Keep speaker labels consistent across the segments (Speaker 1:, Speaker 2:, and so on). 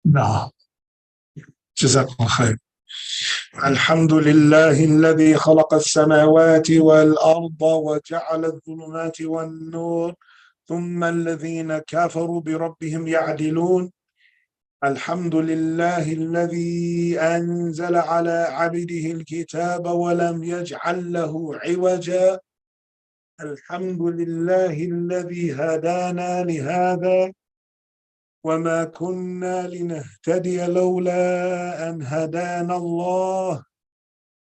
Speaker 1: نعم. جزاكم خير. الحمد لله الذي خلق السماوات والأرض وجعل الظلمات والنور ثم الذين كفروا بربهم يعدلون. الحمد لله الذي أنزل على عبده الكتاب ولم يجعل له عوجا. الحمد لله الذي هدانا لهذا وما كنا لنهتدي لولا أن هدانا الله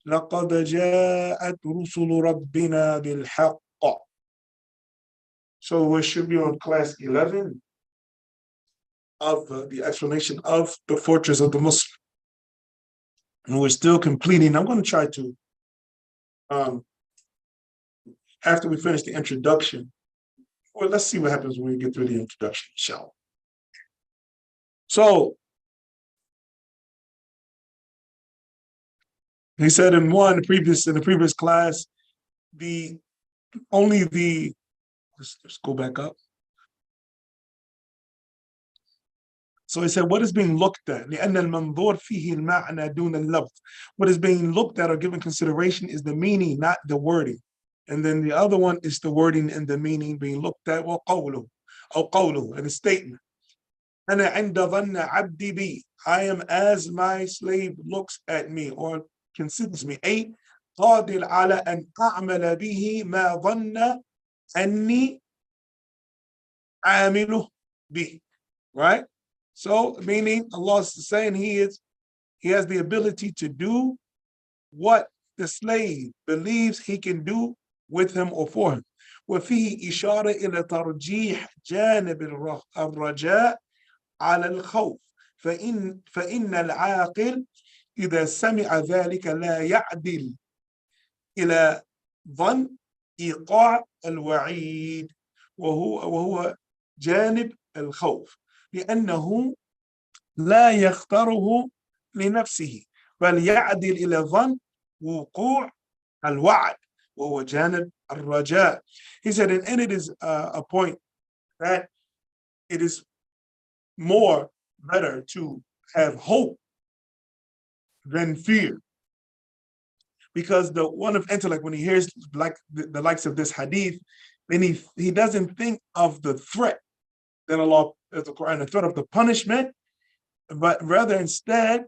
Speaker 1: لقد جاءت رسل ربنا بالحق. So we should be on class 11 of the explanation of the fortress of the Muslim. And we're still completing. I'm going to try to, after we finish the introduction, well, let's see what happens when we get through the introduction, inshallah. So he said in the previous class, let's go back up. So he said, what is being looked at? لأن المنظور فيه المعنى دون اللفظ. What is being looked at or given consideration is the meaning, not the wording. And then the other one is the wording and the meaning being looked at. وقوله أو قوله, and a statement. أنا عند ظن عبدي بي. I am as my slave looks at me or considers me. أي قادر على أن أعمل به ما ظن أني عامله به. Right? So, meaning Allah is saying he has the ability to do what the slave believes he can do with him or for him. وفيه إشارة إلى ترجيح جانب الرجاء على الخوف فإن العاقل إذا سمع ذلك لا يعدل إلى ظن إيقاع الوعيد وهو جانب الخوف لأنه لا يختاره لنفسه بل يعدل إلى ظن وقوع الوعد وهو جانب الرجاء. He said, and it is a point that it is more better to have hope than fear. Because the one of intellect, when he hears like the likes of this hadith, then he doesn't think of the threat that Allah, as the Quran, the threat of the punishment, but rather instead,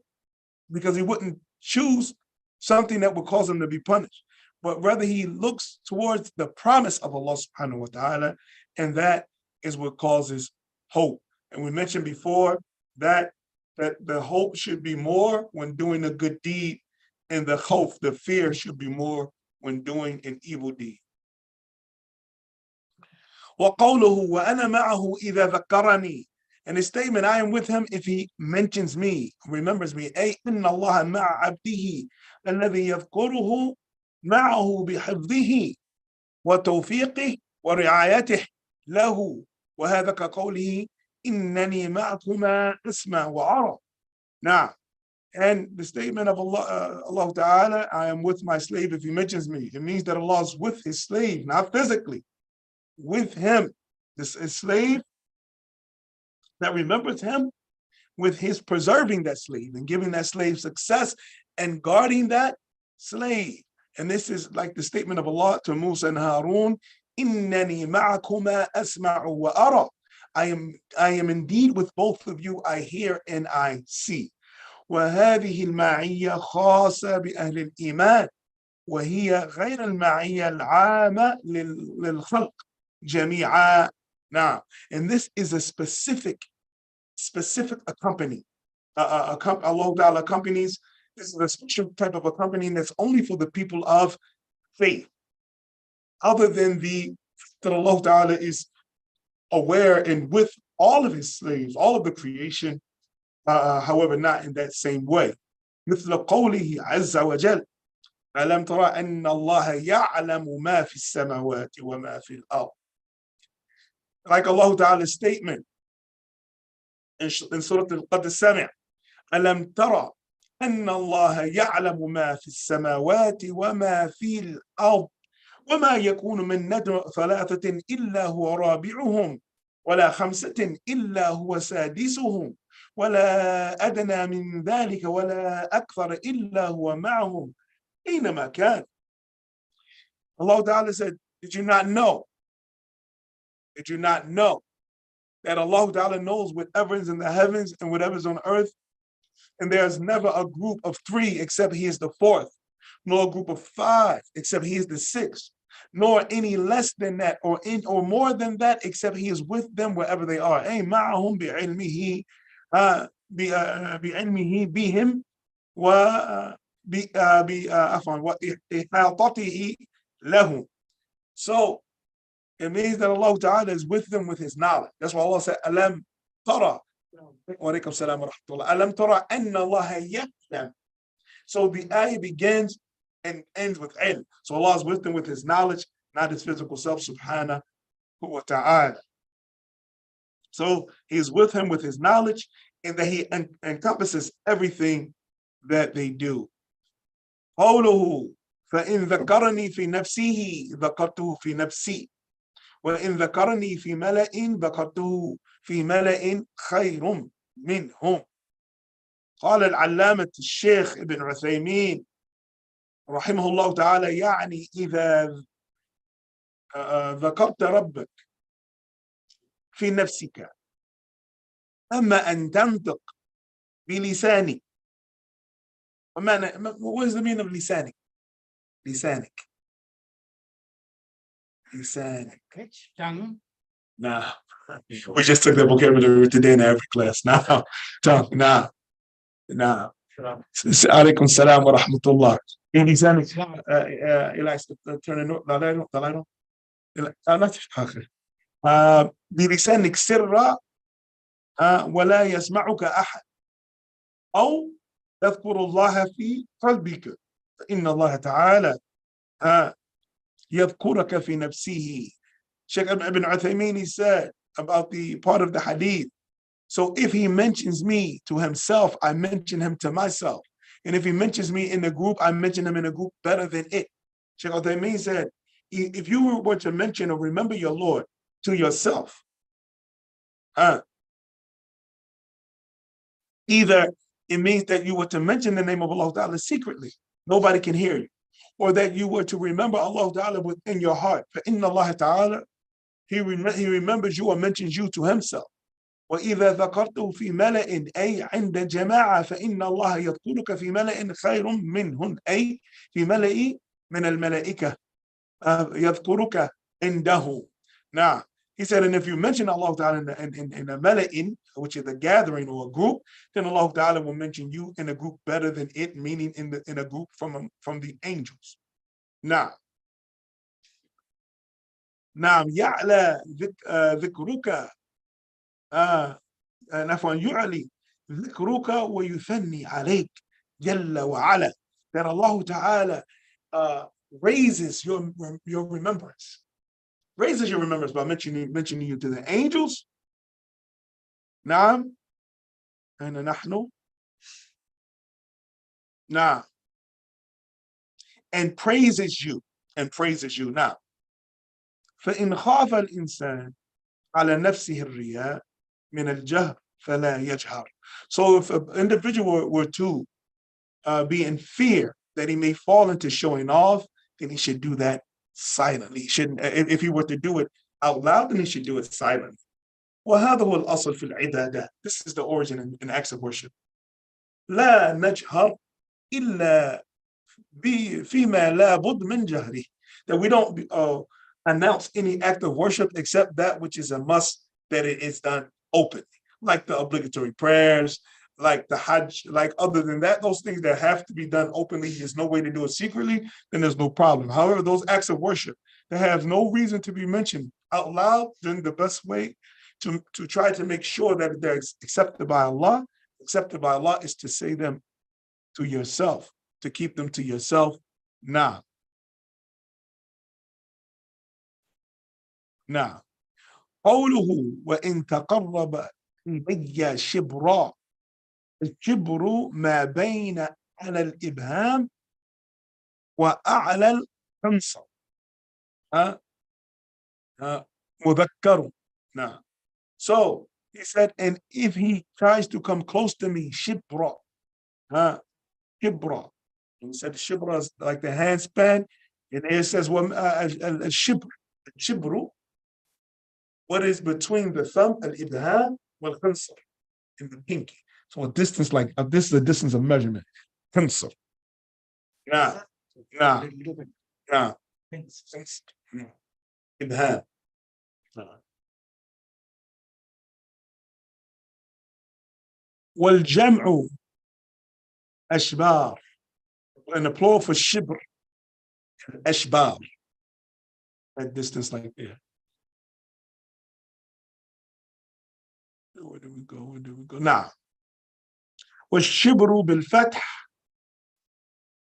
Speaker 1: because he wouldn't choose something that would cause him to be punished, but rather he looks towards the promise of Allah subhanahu wa ta'ala, and that is what causes hope. And we mentioned before that the hope should be more when doing a good deed, and the khawf, the fear, should be more when doing an evil deed. وَقَوْلُهُ وَأَنَا مَعَهُ إِذَا ذَكَّرَنِي. And his statement, I am with him if he mentions me, remembers me. أي إن الله مع عبده الذي يذكره معه بحفظه وتوفيقه ورعايته له. وهذا كقوله إنني معكما أسمع وأرى. Now, and the statement of Allah Ta'ala, I am with my slave if he mentions me. It means that Allah is with his slave, not physically, with him. This is slave that remembers him with his preserving that slave and giving that slave success and guarding that slave. And this is like the statement of Allah to Musa and Harun, إِنَّنِي مَعَكُمَا أَسْمَعُ وَأَرَى. I am indeed with both of you, I hear and I see. وهذه المعية خاصة بأهل الإيمان وهي غير المعية العامة للخلق جميعا. Now, and this is a specific accompanying. Allah Ta'ala accompanies. This is a special type of accompanying that's only for the people of faith. Other than that Allah Ta'ala is aware and with all of his slaves, all of the creation, however, not in that same way. مثل قوله عز وجل ألم ترى أن الله يعلم ما في السماوات وما في الأرض. Like Allah Ta'ala's statement in Surah Al-Qad As-Sami', ألم ترى أن الله يعلم ما في السماوات وما في الأرض وما يكون من ندوة ثلاثة إلا هو رابعهم ولا خمسة إلا هو سادسهم ولا أدنى من ذلك ولا أكثر إلا هو معهم أينما كان. Allah Ta'ala said, did you not know? Did you not know that Allah Ta'ala knows whatever is in the heavens and whatever is on earth? And there's never a group of three except he is the fourth, nor a group of five except he is the sixth, nor any less than that or more than that except he is with them wherever they are. أي معهم بعلمه بعلمه بهم و عفوا وإحاطته لهم. So it means that Allah Ta'ala is with them with his knowledge. That's why Allah said, Alam tara. Wa alaikum salam wa rahmatullah. Alam tara anna Allah ya'lam. So the ayah begins and ends with ilm. So Allah is with them with his knowledge, not his physical self, subhanahu wa ta'ala. So he's with him with his knowledge and that he encompasses everything that they do. قوله فإن ذكرني في نفسه ذكرته في نفسي وإن ذكرني في ملأ ذكرته في ملأ خير منهم. قال العلامة الشيخ ابن عثيمين رحمه الله تعالى يعني إذا ذكرت ربك في نفسك أما أن تنطق بلسانك. What is the meaning of لسانك? لسانك.
Speaker 2: Tongue.
Speaker 1: Nah. We just took that vocabulary today in every class. Nah. Tongue. Nah. Nah. عليكم السلام ورحمة الله. لسانك. turn it. لا تفخر. بلسانك سرا ولا يسمعك أحد أو تذكر الله في قلبك فإن الله تعالى يذكرك في نفسه. Sheikh Ibn Uthaymeen, he said about the part of the hadith, so if he mentions me to himself, I mention him to myself. And if he mentions me in a group, I mention him in a group better than it. Sheikh Uthaymeen said, if you were to mention or remember your Lord to yourself, either it means that you were to mention the name of Allah Ta'ala secretly, nobody can hear you, or that you were to remember Allah Ta'ala within your heart. فإن الله تعالى, he remembers you or mentions you to himself. وإذا ذكرته في ملأ أي عند جماعة فإن الله يذكرك في ملأ خير منهن أي في ملأ من الملائكة يذكرك عنده. Now, he said, and if you mention Allah Ta'ala in a mala'in, which is a gathering or a group, then Allah Ta'ala will mention you in a group better than it, meaning in a group from the angels. Now, يعلى ذكرك نفعا يعلي ذكرك ويثني عليك جل وعلا. That Allah Ta'ala raises your remembrance. Raises your remembrance by mentioning you to the angels. نعم. أين نحن؟ نعم. And praises you. Now. فإن خاف الإنسان على نفسه الرياء من الجهر فلا يجهر. So if an individual were to be in fear that he may fall into showing off, then he should do that silently. He shouldn't. If he were to do it out loud, then he should do it silently. وهذا هو الأصل في العبادة. This is the origin in acts of worship. لا نجهر إلا فيما لا بد من جهره. That we don't announce any act of worship except that which is a must, that it is done openly, like the obligatory prayers, like the Hajj. Like other than that, those things that have to be done openly, there's no way to do it secretly, then there's no problem. However, those acts of worship that have no reason to be mentioned out loud, then the best way to try to make sure that they're accepted by Allah is to say them to yourself, to keep them to yourself. Now, قوله وإن تقرب إلي شبرا. الشبر ما بين على الإبهام وأعلى الخنصر. مذكر. Now, so He said, and if he tries to come close to me, shibra, shibra. He said shibra is like the handspan. And it says, well, shibr, shibru, what is between the thumb, al-ibham, wal-khansar, in the pinky. So a distance like, this is a distance of measurement. Khansar. Nah, nah, nah. Ibham. والجمع أشبار. And the plural for shibr, ashbar. That distance like there. Where do we go? Where do we go? Now, والشبر بالفتح.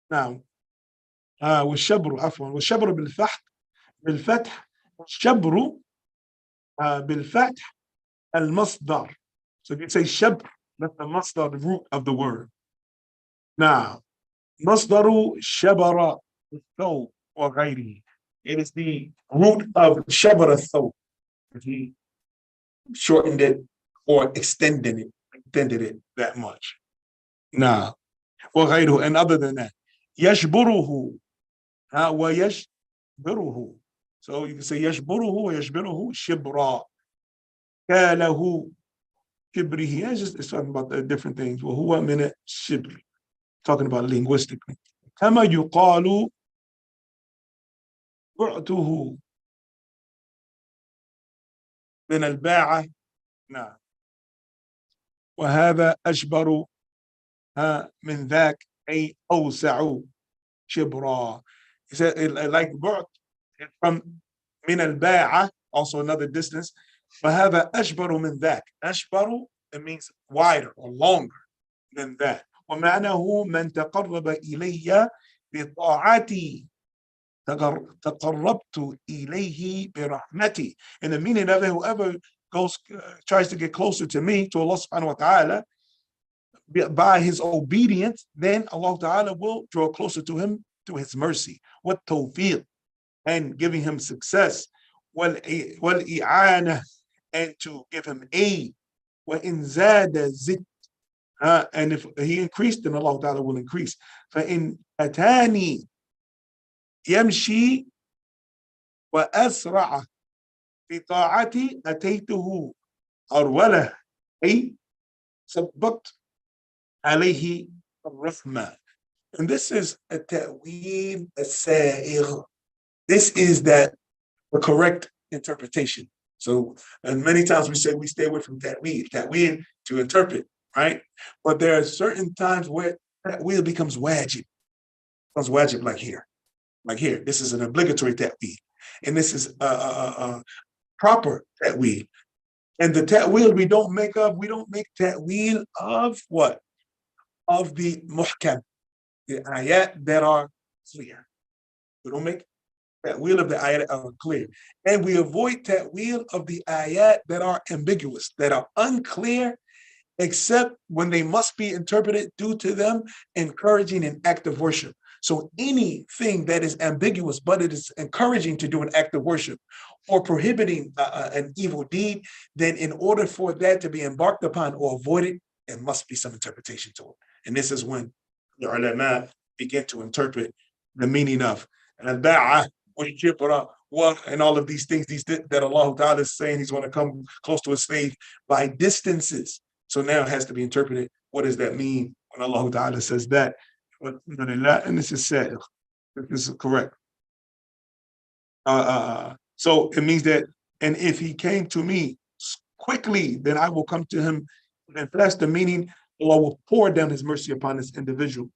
Speaker 1: Now, والشبر عفوا والشبر بالفتح الشبر بالفتح المصدر. So if you say shabr, that's the masdar, the root of the word. Now, مصدر شبر الثوب وغيره. It is the root of شبر الثوب. He shortened it or extended it that much. Now, وغيره, and other than that, يشبره ويشبره. So you can say يشبره ويشبره شبرا. كاله شبره. It's talking about the different things. وهو من الشبر. Talking about linguistically. كما يقال بعته من الباعة. نعم. وهذا أشبر من ذاك أي أوسع شبرا. He said, like بعت from من الباعة, also another distance. فهذا أشبر من ذاك. أشبر, it means wider or longer than that. ومعناه من تقرب إلي بطاعتي تقربت إليه برحمتي. And the meaning of it, whoever goes, tries to get closer to me, to Allah subhanahu wa ta'ala, by his obedience, then Allah ta'ala will draw closer to him through his mercy. What tawfiq, and giving him success. والإعانة, and to give him aid. وإن زاد زد, and if he increased, then Allah ta'ala will increase. فإن أتاني يمشي وأسرع في طاعتي أتيته أروله أي سبقت عليه الرحمة. And this is a ta'wil as-sa'igh. This is the correct interpretation. So, and many times we say we stay away from ta'wil to interpret, right? But there are certain times where ta'wil becomes wajib. Becomes wajib, like here. Like here, this is an obligatory ta'wil. And this is a proper ta'wil. And the ta'wil we don't make ta'wil of what? Of the muhkam, the ayat that are clear. We don't make ta'wil of the ayat that are clear. And we avoid ta'wil of the ayat that are ambiguous, that are unclear, except when they must be interpreted due to them encouraging an act of worship. So anything that is ambiguous, but it is encouraging to do an act of worship or prohibiting an evil deed, then in order for that to be embarked upon or avoided, there must be some interpretation to it. And this is when the ulama begin to interpret the meaning of al-ba'a, and all of these things that Allah Ta'ala is saying he's going to come close to his slave by distances. So now it has to be interpreted. What does that mean when Allah Ta'ala says that? And this is said. This is correct. So it means that, and if he came to me quickly, then I will come to him. And that's the meaning. Allah will pour down his mercy upon this individual.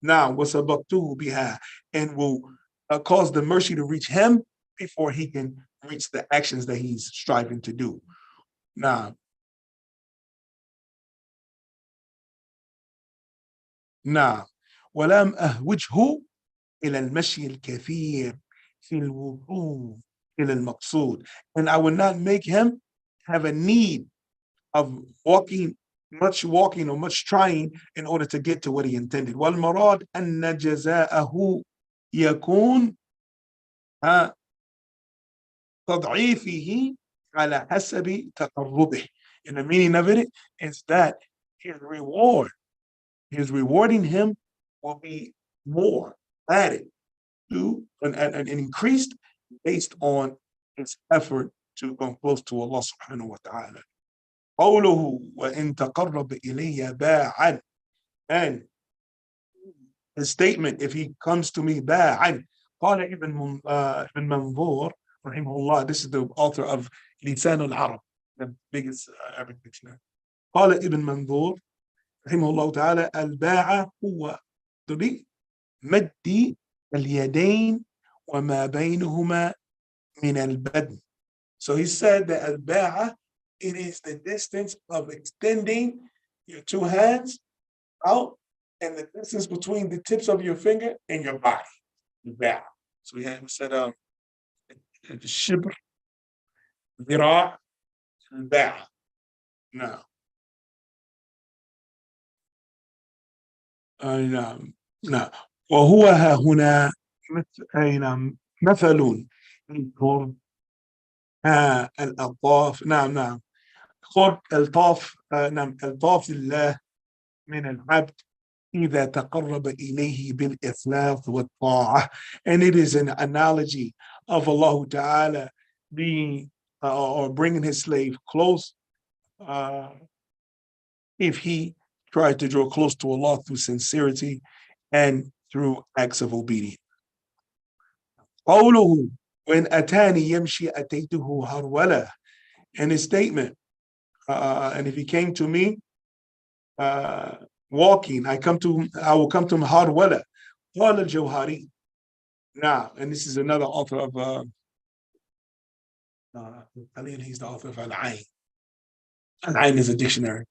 Speaker 1: Now, وَسَبَقْتُهُ بِهَا, and will cause the mercy to reach him before he can reach the actions that he's striving to do. Now, ولم أهوجه إلى المشي الكثير في الوقوف إلى المقصود, and I will not make him have a need of much walking or much trying in order to get to what he intended. والمراد أن جزاءه يكون تضعيفه على حسب تقربه. And the meaning of it is that his reward, his rewarding him will be more added to and increased based on his effort to come close to Allah subhanahu wa ta'ala. قوله وإن تقرب إلي باعا, and his statement, if he comes to me باعا, قال ابن منظور رحمه الله, this is the author of لسان العرب, the biggest Arabic dictionary. قال ابن منظور رحمه الله تعالى الباعة هو طريق مد اليدين وما بينهما من البدن. So he said that al-ba'a, it is the distance of extending your two hands out and the distance between the tips of your finger and your body. Al-ba'a. So we said shibr, ذراع, al-ba'a. Now, نعم نعم وهو ها هنا مثل القرب الألطاف. نعم قرب الطاف نعم الطاف الله من العبد إذا تقرب إليه بالإخلاص والطاعة. And it is an analogy of Allah Ta'ala being or bringing his slave close if he tried to draw close to Allah through sincerity and through acts of obedience. قوله when atani yamshi ataytuhu harwala, and his statement, and if he came to me walking, I will come to him harwala. قال الجوهري. Now, and this is another author of I mean, he's the author of Al-Ain. Al-Ain is a dictionary.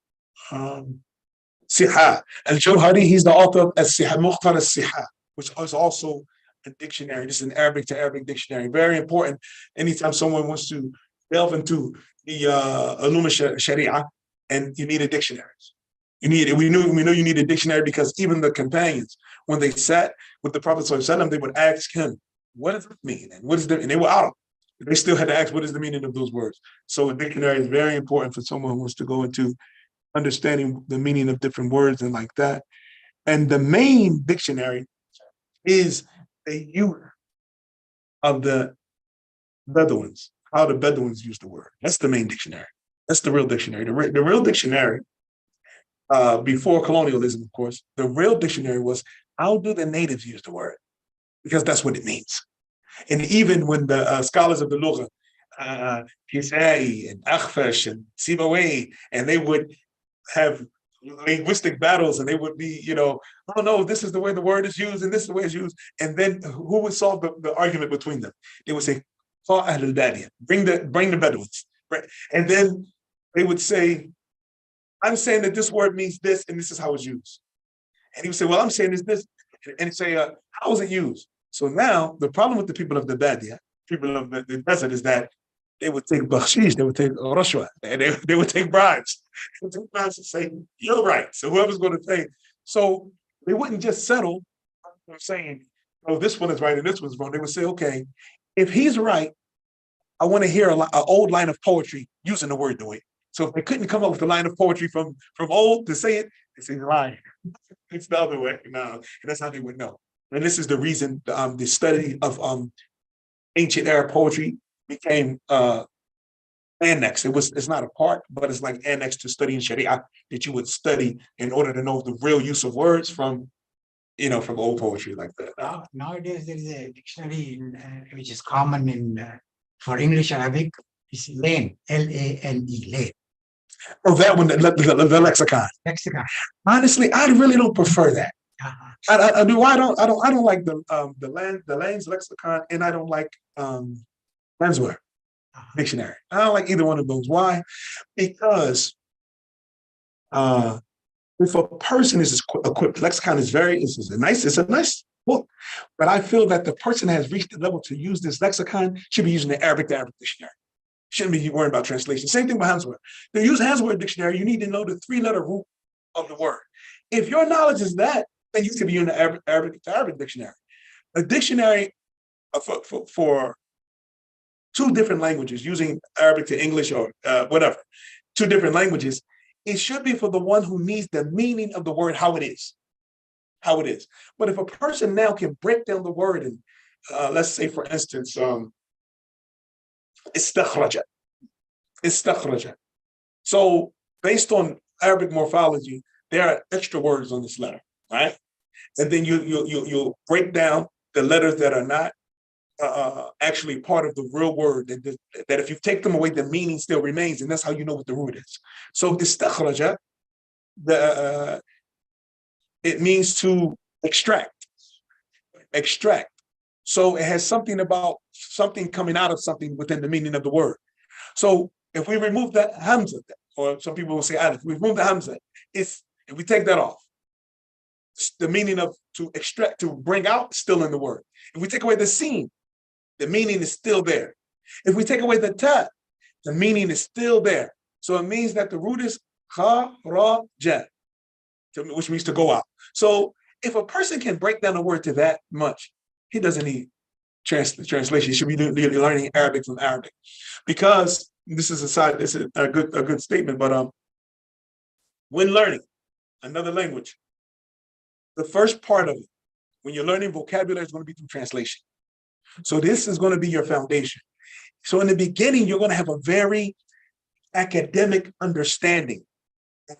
Speaker 1: Siha. Al-Jawhari, he's the author of As-Siha, Mukhtar As-Siha, which is also a dictionary. This is an Arabic to Arabic dictionary. Very important. Anytime someone wants to delve into the Ulum Sharia, and you need a dictionary. We know you need a dictionary because even the companions, when they sat with the Prophet ﷺ, they would ask him, what does it mean? And what is the, and they were Arab. They still had to ask, what is the meaning of those words? So a dictionary is very important for someone who wants to go into understanding the meaning of different words and like that. And the main dictionary is the use of the Bedouins, how the Bedouins use the word. That's the main dictionary. That's the real dictionary. The real dictionary, before colonialism, of course, the real dictionary was, how do the natives use the word? Because that's what it means. And even when the scholars of the Lugha, Kisai and Akhfash and Sibawayh, and they would have linguistic battles and they would be, oh no, this is the way the word is used and this is the way it's used. And then who would solve the argument between them? They would say, bring the Bedouins. Right? And then they would say, I'm saying that this word means this and this is how it's used. And he would say, well, I'm saying it's this. And he'd say, how is it used? So now the problem with the people of the Badia, people of the desert, is that they would take bakshish, they would take rashwa, and they would take bribes. They would take bribes and say, you're right. So whoever's going to say, so they wouldn't just settle on saying, oh, this one is right and this one's wrong. They would say, okay, if he's right, I want to hear an old line of poetry using the word the way. So if they couldn't come up with a line of poetry from old to say it, they say, lying. It's the other way. No, and that's how they would know. And this is the reason the study of ancient Arab poetry became annexed. It's not a part, but it's like annexed to studying Sharia that you would study in order to know the real use of words from old poetry like that.
Speaker 2: Nowadays, there is a dictionary which is common for English Arabic. It's Lane, L-A-N-E, Lane.
Speaker 1: Oh, that one, the lexicon.
Speaker 2: Lexicon.
Speaker 1: Honestly, I really don't prefer that. I don't like the Lane's lexicon, and I don't like Lansware dictionary. I don't like either one of those. Why? Because if a person is equipped, lexicon is it's a nice book, but I feel that the person has reached the level to use this lexicon should be using the Arabic to Arabic dictionary. Shouldn't be worrying about translation. Same thing with Hansware. To use Hansware dictionary, you need to know the 3-letter root of the word. If your knowledge is that, then you could be in the Arabic to Arabic dictionary. A dictionary for 2 different languages, using Arabic to English or whatever, two different languages, it should be for the one who needs the meaning of the word, how it is. How it is. But if a person now can break down the word and let's say, for instance, istakhraja. Istakhraja. So based on Arabic morphology, there are extra words on this letter, right? And then you break down the letters that are not actually part of the real word, that if you take them away, the meaning still remains, and that's how you know what the root is. So istakhraja, it means to extract. Extract. So it has something about something coming out of something within the meaning of the word. So if we remove that hamza, or some people will say alif, we remove the hamza, if we take that off, the meaning of to extract, to bring out, still in the word. If we take away the sin, the meaning is still there. If we take away the ta, the meaning is still there. So it means that the root is kharaja, which means to go out. So if a person can break down a word to that much, he doesn't need translation. He should be learning Arabic from Arabic, because this is a good statement. But when learning another language, the first part of it, when you're learning vocabulary, is going to be through translation. So this is going to be your foundation. So in the beginning, you're going to have a very academic understanding of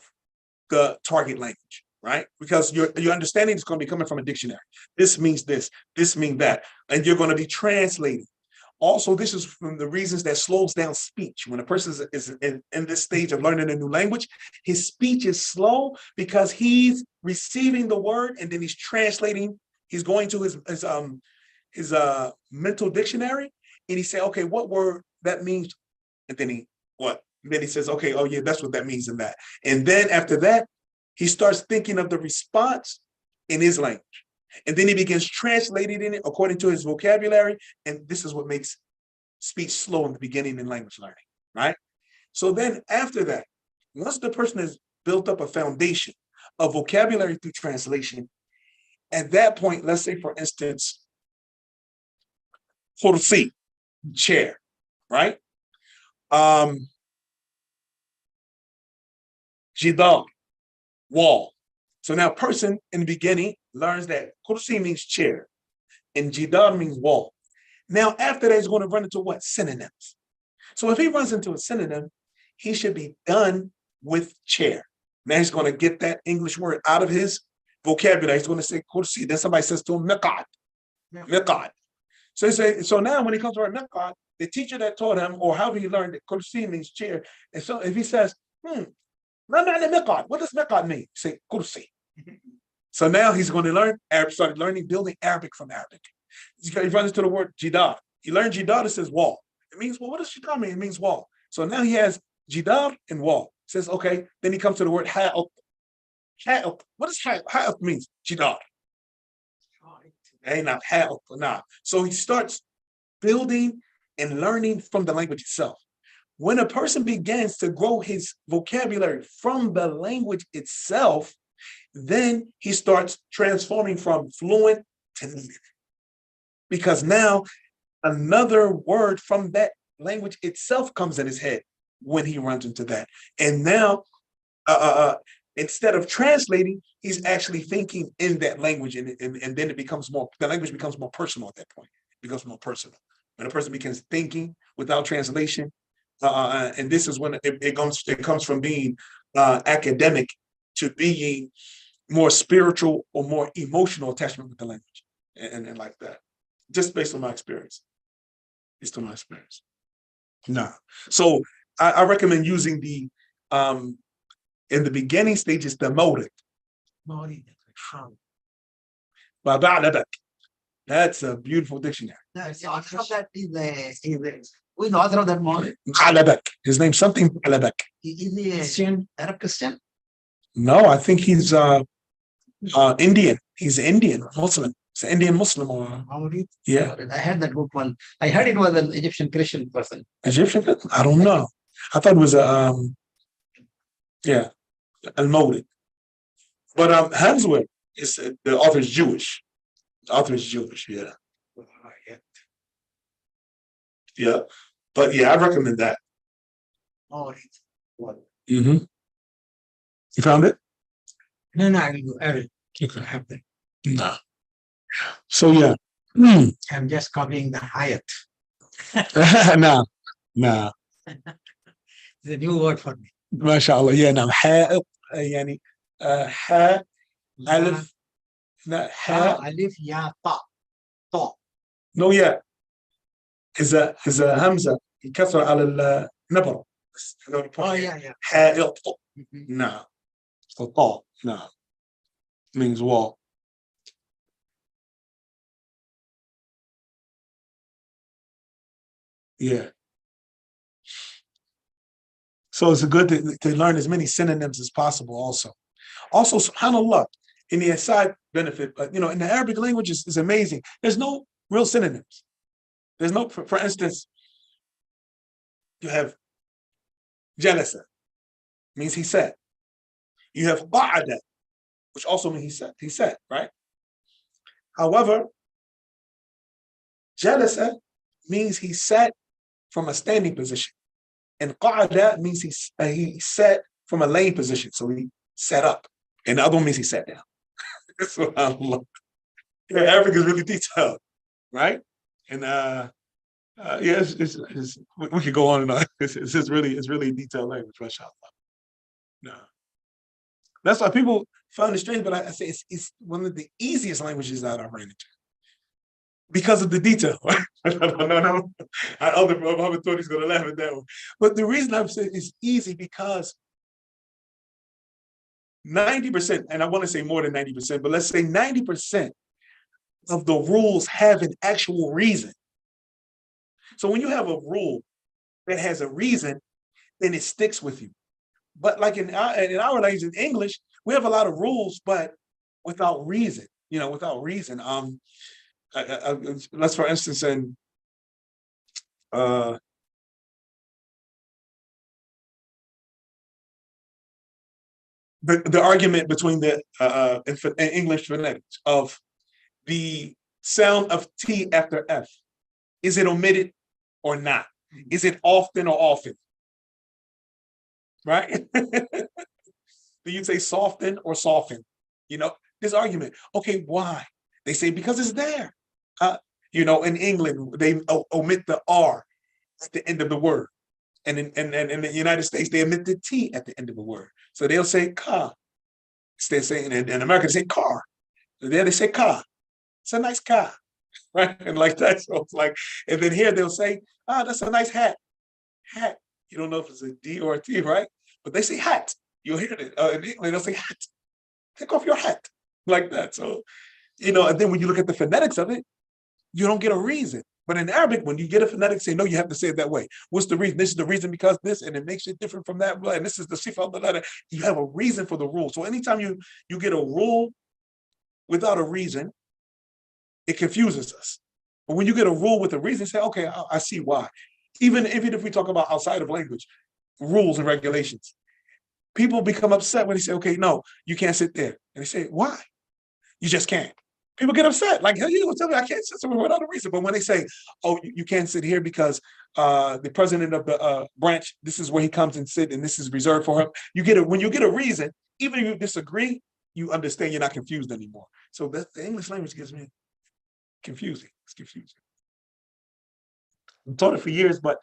Speaker 1: the target language, right? Because your understanding is going to be coming from a dictionary. This means this means that, and you're going to be translating. Also, this is from the reasons that slows down speech. When a person is in this stage of learning a new language, his speech is slow because he's receiving the word and then he's translating. He's going to his mental dictionary and he say, okay, what word that means? And then he says, okay, oh yeah, that's what that means in that. And then after that, he starts thinking of the response in his language. And then he begins translating it according to his vocabulary. And this is what makes speech slow in the beginning in language learning, right? So then after that, once the person has built up a foundation of vocabulary through translation, at that point, let's say, for instance, kursi, chair, right? Jidar, wall. So now person in the beginning learns that kursi means chair and jidar means wall. Now after that, he's going to run into what? Synonyms. So if he runs into a synonym, he should be done with chair. Now he's going to get that English word out of his vocabulary. He's going to say kursi. Then somebody says to him, miqad. Miqad. So now when he comes to our miqad, the teacher that taught him, or how he learned that kursi means chair. And so if he says, what does miqad mean? Say kursi. So now he's going to learn Arabic, started learning, building Arabic from Arabic. He runs into the word jidar. He learned jidar, it says wall. It means, well, what does jidar mean? It means wall. So now he has jidar and wall. Says, okay, then he comes to the word ha'up. Ha'up. What does ha'up means? Jidar. Hey, not ha'up, nah. So he starts building and learning from the language itself. When a person begins to grow his vocabulary from the language itself, then he starts transforming from fluent to native. Because now another word from that language itself comes in his head when he runs into that. And now, instead of translating, he's actually thinking in that language, and then the language becomes more personal at that point. It becomes more personal. When a person begins thinking without translation, and this is when it comes from being academic to being more spiritual or more emotional attachment with the language, and like that. Just based on my experience. Based on my experience. No. So I recommend using the in the beginning stages, the mawrid. That's a beautiful dictionary.
Speaker 2: We know other than Mawrid.
Speaker 1: His name's something Alabak.
Speaker 2: Is he Christian, Arab Christian?
Speaker 1: No, I think he's Indian. He's Indian Muslim. It's an Indian Muslim or
Speaker 2: Mawrid?
Speaker 1: yeah.
Speaker 2: I had that book one. I heard it was an Egyptian Christian person.
Speaker 1: Egyptian? I don't know. I thought it was a Al-Mawrid. But Hamzawit is the author is Jewish. The author is Jewish, yeah. Yeah. But yeah, I recommend that.
Speaker 2: Mawrid.
Speaker 1: You found it?
Speaker 2: No, no, I will
Speaker 1: Okay.
Speaker 2: have that.
Speaker 1: No. So yeah.
Speaker 2: I'm just copying the Hayat.
Speaker 1: Nah, nah.
Speaker 2: It's a new word for me.
Speaker 1: ما شاء الله. Yeah, نعم. حائط يعني حاء ألف لا حاء.
Speaker 2: Alif, ya, ta. Ta.
Speaker 1: No, yeah. إذا همزة كسر على النبر.
Speaker 2: Oh, yeah, yeah.
Speaker 1: حائط.
Speaker 2: Mhm.
Speaker 1: نعم. So طا. نعم. Means wall. Yeah. So it's good to learn as many synonyms as possible also. Also, subhanAllah, in the aside benefit, in the Arabic language is amazing. There's no real synonyms. There's no, for instance, you have jalasa, means he sat. You have qa'ada, which also means he sat, right? However, jalasa means he sat from a standing position. And qa'ada means he sat from a laying position. So he sat up. And the other one means he sat down. SubhanAllah. Yeah, Arabic is really detailed, right? And yeah, we could go on and on. It's really a detailed language, mashallah. No. That's why people find it strange, but I say it's one of the easiest languages that I've ran into. Because of the detail. No. Other Muhammad Tony's gonna laugh at that one. But the reason I'm saying it's easy because 90%, and I want to say more than 90%, but let's say 90% of the rules have an actual reason. So when you have a rule that has a reason, then it sticks with you. But like in our language, in English, we have a lot of rules, but without reason. Without reason. Let's for instance in the argument between the English phonetics of the sound of T after F. Is it omitted or not? Is it often or often? Right? Do you say soften or soften? This argument. Okay, why? They say because it's there. In England, they omit the R at the end of the word. And in the United States, they omit the T at the end of the word. So they'll say car. They're saying in America, they say car. There they say car. It's a nice car. Right? And like that. So it's like, and then here they'll say, that's a nice hat. Hat. You don't know if it's a D or a T, right? But they say hat. You'll hear it. In England, they'll say hat. Take off your hat. Like that. So, and then when you look at the phonetics of it, you don't get a reason. But in Arabic, when you get a phonetic, say, no, you have to say it that way. What's the reason? This is the reason because this, and it makes it different from that. And this is the sifa of the letter. You have a reason for the rule. So anytime you get a rule without a reason, it confuses us. But when you get a rule with a reason, say, okay, I see why. Even if we talk about outside of language, rules and regulations, people become upset when they say, okay, no, you can't sit there. And they say, why? You just can't. People get upset. Like, you don't tell me I can't sit somewhere without a reason. But when they say, oh, you can't sit here because the president of the branch, this is where he comes and sit, and this is reserved for him. When you get a reason, even if you disagree, you understand you're not confused anymore. So the English language gives me confusing. It's confusing. I've taught it for years, but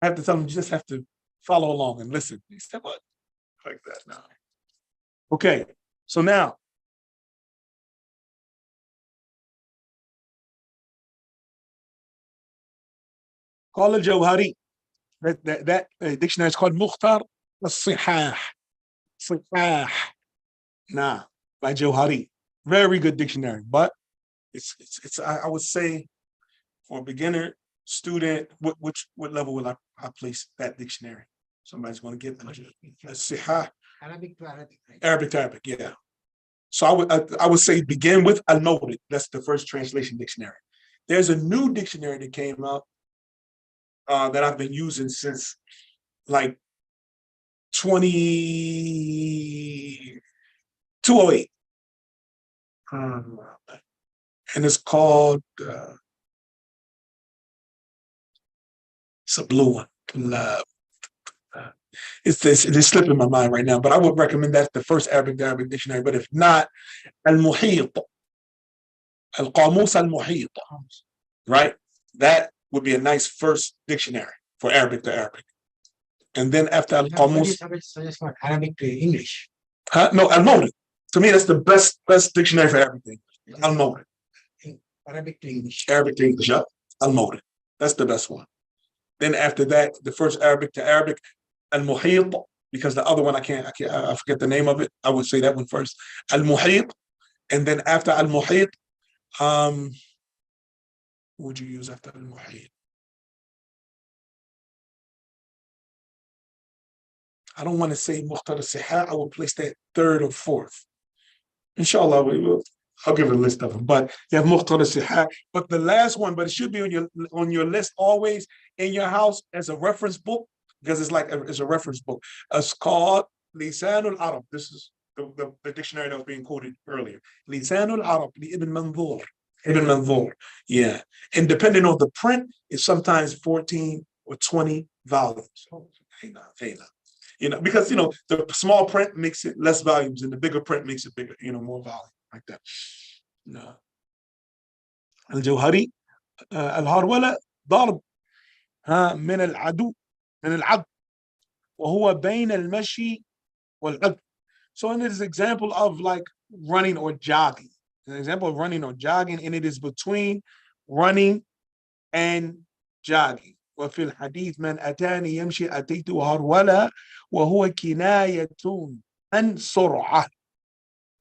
Speaker 1: I have to tell them you just have to follow along and listen. He said, what? Like that now. Okay, so now. قال الجوهري. That dictionary is called مختار الصحاح. صحاح. Nah, by Johari. Very good dictionary, but it's I would say for a beginner, student, what level will I place that dictionary? Somebody's going to get Sihah.
Speaker 2: Arabic to Arabic. Right?
Speaker 1: Arabic to Arabic, yeah. So I would say begin with Al-Mawrid. That's the first translation dictionary. There's a new dictionary that came out that I've been using since like 208. And it's called it's a blue one. It's slipping my mind right now, but I would recommend that's the first Arabic to Arabic dictionary. But if not, Al-Muhit, Al-Qamus Al-Muhit, right? That would be a nice first dictionary for Arabic to Arabic. And then after Al-Qamus,
Speaker 2: suggest what Arabic to English.
Speaker 1: no, Al-Mawrid. To me, that's the best dictionary for everything. Al-Mawrid.
Speaker 2: Arabic to English.
Speaker 1: Arabic to English, yep. Al-Mawrid. That's the best one. Then after that, the first Arabic to Arabic, Al-Muhit, because the other one I forget the name of it. I would say that one first. Al-Muhit. And then after Al-Muhit, what would you use after Al-Muhit? I don't want to say Mukhtar al-Siha. I will place that third or fourth. Inshallah, I'll give a list of them. But you have Mukhtar al-Siha. But the last one, but it should be on your list always in your house as a reference book, because it's a reference book. It's called Lisan al-Arab. This is the dictionary that was being quoted earlier. Lisan al-Arab, Ibn Manzur. Ibn Manzur. Yeah. And depending on the print, it's sometimes 14 or 20 volumes. Because the small print makes it less volumes and the bigger print makes it bigger, more volume like that. No. الجوهري الهرولة ضرب من العدو وهو بين المشي والعد. So it is an example of like running or jogging. An example of running or jogging, and it is between running and jogging. وفي الحديث من أتاني يمشي أتيته هرولة وهو كناية عن سرعة.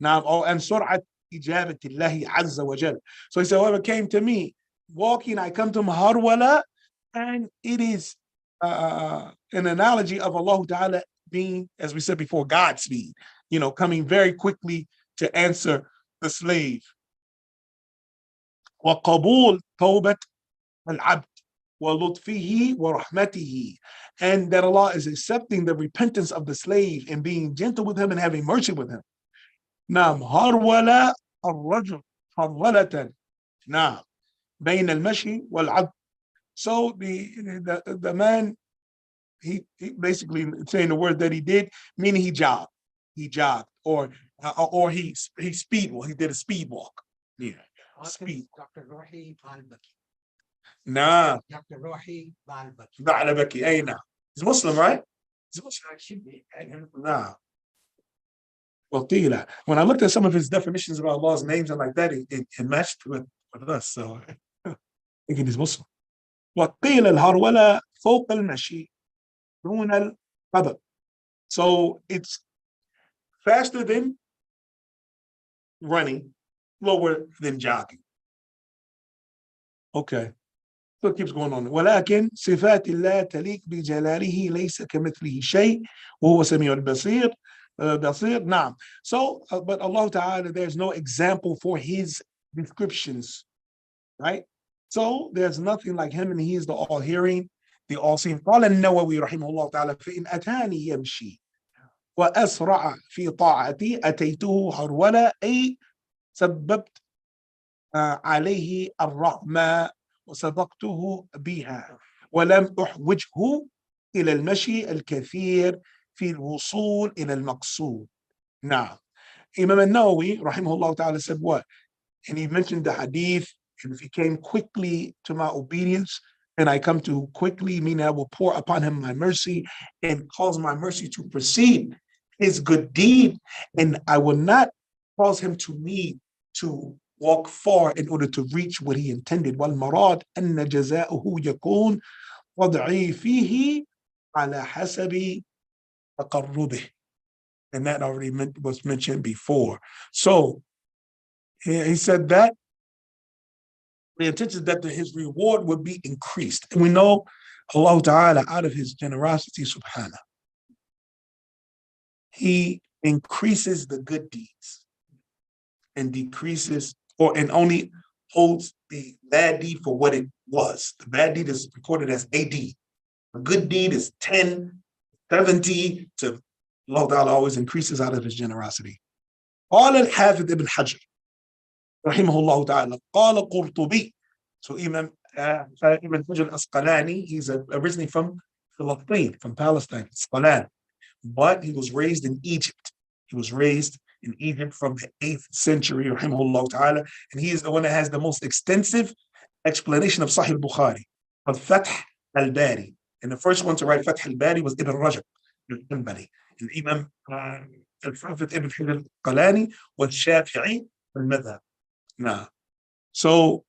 Speaker 1: نعم أو عن سرعة إجابة الله عز وجل. So he said, whoever came to me walking, I come to him harwala, and it is an analogy of Allah Ta'ala being, as we said before, Godspeed, coming very quickly to answer the slave. وقبول توبة العبد وَلُطْفِهِ وَرَحْمَتِهِ, and that Allah is accepting the repentance of the slave and being gentle with him and having mercy with him. نعم هرول الرجل هرولة نعم بين المشي والعبد. So the man, he basically saying the word that he did, meaning he jogged, or he speed, he did a speed walk. Yeah, speed.
Speaker 2: Dr. Rohi Balbaki.
Speaker 1: Nah.
Speaker 2: Dr. Rohi Balbaki.
Speaker 1: Balbaki, hey, now. He's Muslim, right? He's Muslim.
Speaker 2: Should be.
Speaker 1: Nah. Well, when I looked at some of his definitions about Allah's names and like that, it matched with us. So I think he's Muslim. وقيل الهرولة فوق المشي دون القدم. So it's faster than running, lower than jogging. Okay. So it keeps going on. ولكن صفات الله تليق بجلاله ليس كمثله شيء وهو سميع البصير. نعم. So, but Allah Ta'ala, there's no example for his descriptions, right? So there's nothing like him, and he is the all-hearing, the all-seeing. قال النووي رحمه الله تعالى فإن أتاني يمشي وأسرع في طاعتي أتيته هرولة، أي سببت عليه الرحمة وسبقته بها ولم أحوجه إلى المشي الكثير في الوصول إلى المقصود. Now, Imam al-Nawawi rahimahullah ta'ala said what? And he mentioned the hadith, and if he came quickly to my obedience, and I come to quickly, meaning I will pour upon him my mercy and cause my mercy to precede his good deed, and I will not cause him to need to walk far in order to reach what he intended. وَالْمَرَادْ أَنَّ جَزَاؤُهُ يَكُونُ وَضْعِيفِهِ عَلَى حَسَبِ تَقَرُّبِهِ. And that already was mentioned before. So he said that the intention is that his reward would be increased. And we know Allah Ta'ala, out of his generosity, subhanahu, he increases the good deeds and decreases and only holds the bad deed for what it was. The bad deed is recorded as a deed. A good deed is 10, 70 to Allah Ta'ala always increases out of his generosity. قال الحافظ ابن حجر رحمه الله تعالى قال قرطبي. So Imam Ibn Hajar al-Asqalani, he's originally from Philistine, from Palestine, Spalan. But he was raised in Egypt. He was raised in Egypt from the 8th century, rahimahullah ta'ala, and he is the one that has the most extensive explanation of Sahih Bukhari, of Fath al-Bari. And the first one to write Fath al-Bari was Ibn Rajab al-Hanbali. And Imam al-Prophet Ibn Hajar al-Qalani was Shafi'i al-Madhab. Nah. So,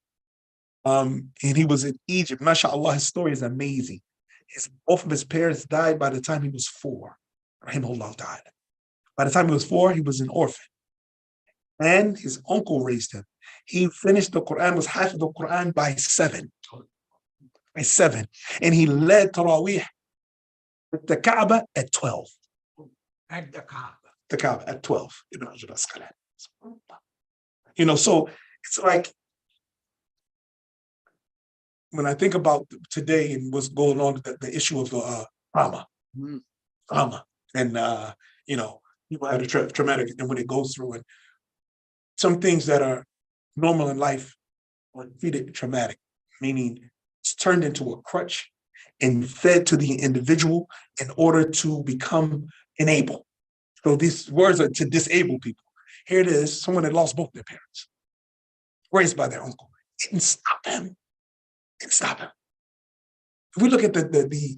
Speaker 1: and he was in Egypt. MashaAllah, his story is amazing. Both of his parents died by the time he was 4. Rahimahullah ta'ala. By the time he was 4, he was an orphan. And his uncle raised him. He finished the Quran, was half of the Quran by 7. By 7. And he led Taraweeh at the Kaaba at 12.
Speaker 2: At the Kaaba.
Speaker 1: The Kaaba at 12. Ibn Hajar al-Asqalani. You know, so it's like, when I think about today and what's going on, the issue of trauma, and you know, people have a traumatic, and when it goes through, and some things that are normal in life are treated traumatic, meaning it's turned into a crutch and fed to the individual in order to become enabled. So these words are to disable people. Here it is, someone that lost both their parents, raised by their uncle. Didn't stop him. Didn't stop him. If we look at the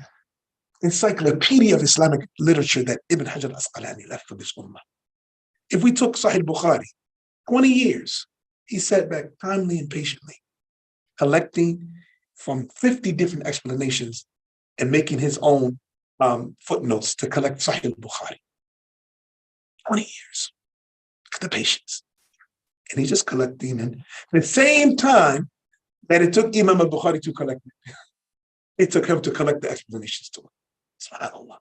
Speaker 1: encyclopedia of Islamic literature that Ibn Hajar al-Asqalani left for this ummah, if we took Sahih Bukhari, 20 years, he sat back calmly and patiently, collecting from 50 different explanations and making his own footnotes to collect Sahih Bukhari. 20 years. Look at the patience. And he's just collecting. And at the same time that it took Imam al-Bukhari to collect it, it took him to collect the explanations to it. SubhanAllah.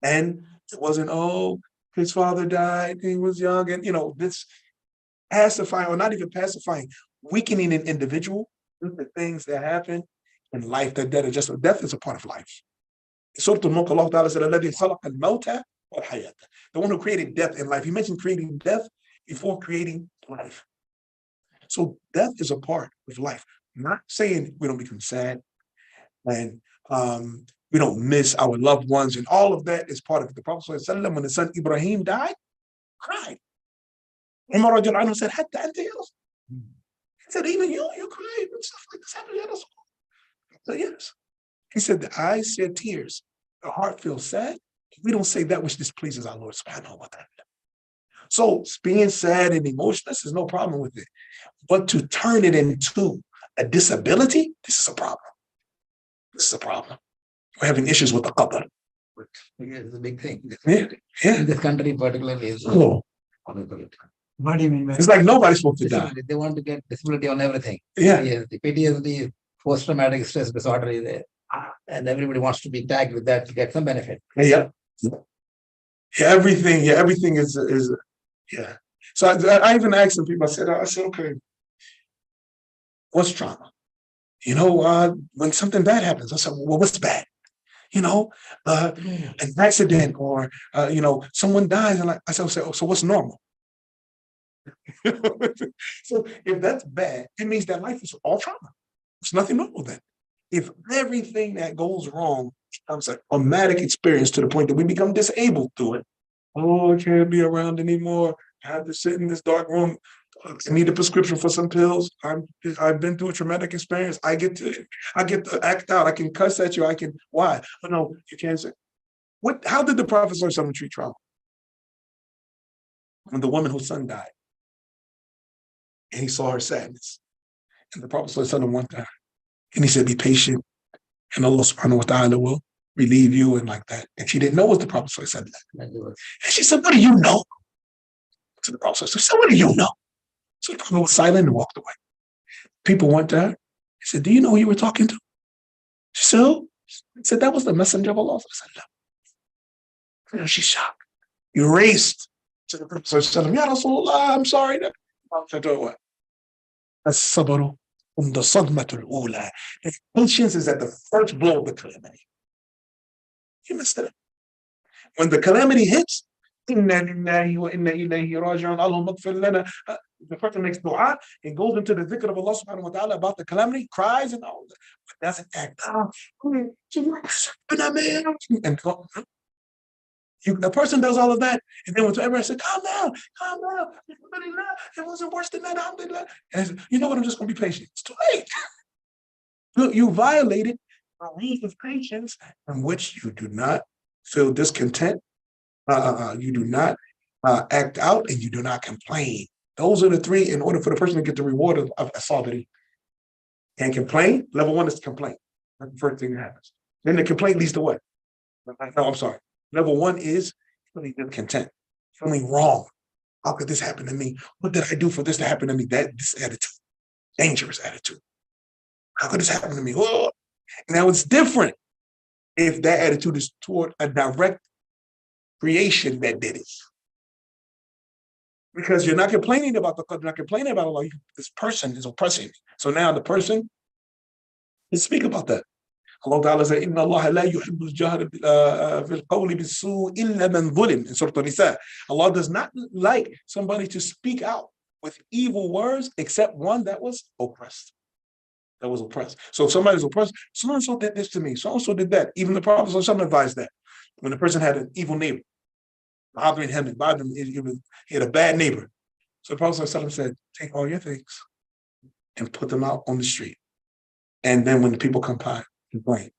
Speaker 1: And it wasn't, oh, his father died, he was young, and this pacifying, or not even pacifying, weakening an individual, the things that happen in life, that death is a part of life. Surah Al-Mulk, Allah Ta'ala said, الَّذِي خَلَقَ الْمَوْتَ وَالْحَيَاةَ. The one who created death and life. He mentioned creating death before creating life. So death is a part of life. I'm not saying we don't become sad and we don't miss our loved ones, and all of that is part of it. The Prophet ﷺ, when his son Ibrahim died, cried. Umar radiallahu anhu said, Hatta anta ya Rasul. He said, even you cried and stuff like this happened, ya Rasul. I said, yes. He said, the eyes shed tears, the heart feels sad. We don't say that which displeases our Lord subhanahu wa ta'ala. So being sad and emotionless is no problem with it. But to turn it into a disability, this is a problem. This is a problem. We're having issues with the qadr.
Speaker 2: It's a big thing.
Speaker 1: Yeah.
Speaker 2: In this country particularly is
Speaker 1: Oh.
Speaker 2: What do you mean by
Speaker 1: It's like nobody's supposed to die.
Speaker 2: they want to get disability on everything.
Speaker 1: Yeah.
Speaker 2: The PTSD, post-traumatic stress disorder is there. And everybody wants to be tagged with that to get some benefit.
Speaker 1: Yeah. Everything is yeah. So I even asked some people, I said, okay, what's trauma? When something bad happens, I said, well, what's bad? An accident, or someone dies, and I said, so what's normal? So if that's bad, it means that life is all trauma. There's nothing normal then. If everything that goes wrong becomes a traumatic experience to the point that we become disabled through it, I can't be around anymore. I have to sit in this dark room. I need a prescription for some pills. I've been through a traumatic experience. I get to act out. I can cuss at you. Why? Oh no, you can't say. How did the Prophet treat trauma? When the woman whose son died, and he saw her sadness, and the Prophet went to her, and he said, be patient, and Allah subhanahu wa ta'ala will relieve you, and like that. And she didn't know what the Prophet said that. And she said, what do you know? To the Prophet, she said, what do you know? So the Prophet was silent and walked away. People went to her. He said, do you know who you were talking to? She said, who? He said, that was the messenger of Allah. She's shocked. He raced to the Prophet, Ya Rasulullah, I'm sorry. The Prophet said, what? As-sabru the sadmatul ula. Patience is at the first blow of the calamity. You missed it. When the calamity hits, Inna lillahi wa inna ilayhi raji'un, Allahumma ighfir lana. The person makes dua and goes into the dhikr of Allah subhanahu wa ta'ala about the calamity, cries and all that. doesn't act out, and the person does all of that, and then when everybody says, calm down, it wasn't worse than that, alhamdulillah. And you know what, I'm just gonna be patient. It's too late. Look, you violated the rules of patience in which you do not feel discontent, you do not act out, and you do not complain. Those are the three in order for the person to get the reward of sabri. Can't complain. Level one is to complain. That's the first thing that happens. Then the complaint leads to what? No, I'm sorry. Level one is feeling discontent, feeling wrong. How could this happen to me? What did I do for this to happen to me? This attitude, dangerous attitude. How could this happen to me? Oh. Now it's different if that attitude is toward a direct creation that did it. Because you're not complaining about the qadr, you're not complaining about Allah. This person is oppressing me. So now the person, let's speak about that. Allah Ta'ala said, Inna Allah la yuhibbul jahr fil qawli bisu illa man zulim in Surah An-Nisa. Allah does not like somebody to speak out with evil words except one that was oppressed. That was oppressed. So if somebody's oppressed, so and so did this to me, so and so did that. Even the Prophet advised that. When the person had an evil neighbor, bothering him and bothering him, he had a bad neighbor. So the Prophet said, take all your things and put them out on the street. And then when the people come by, complain.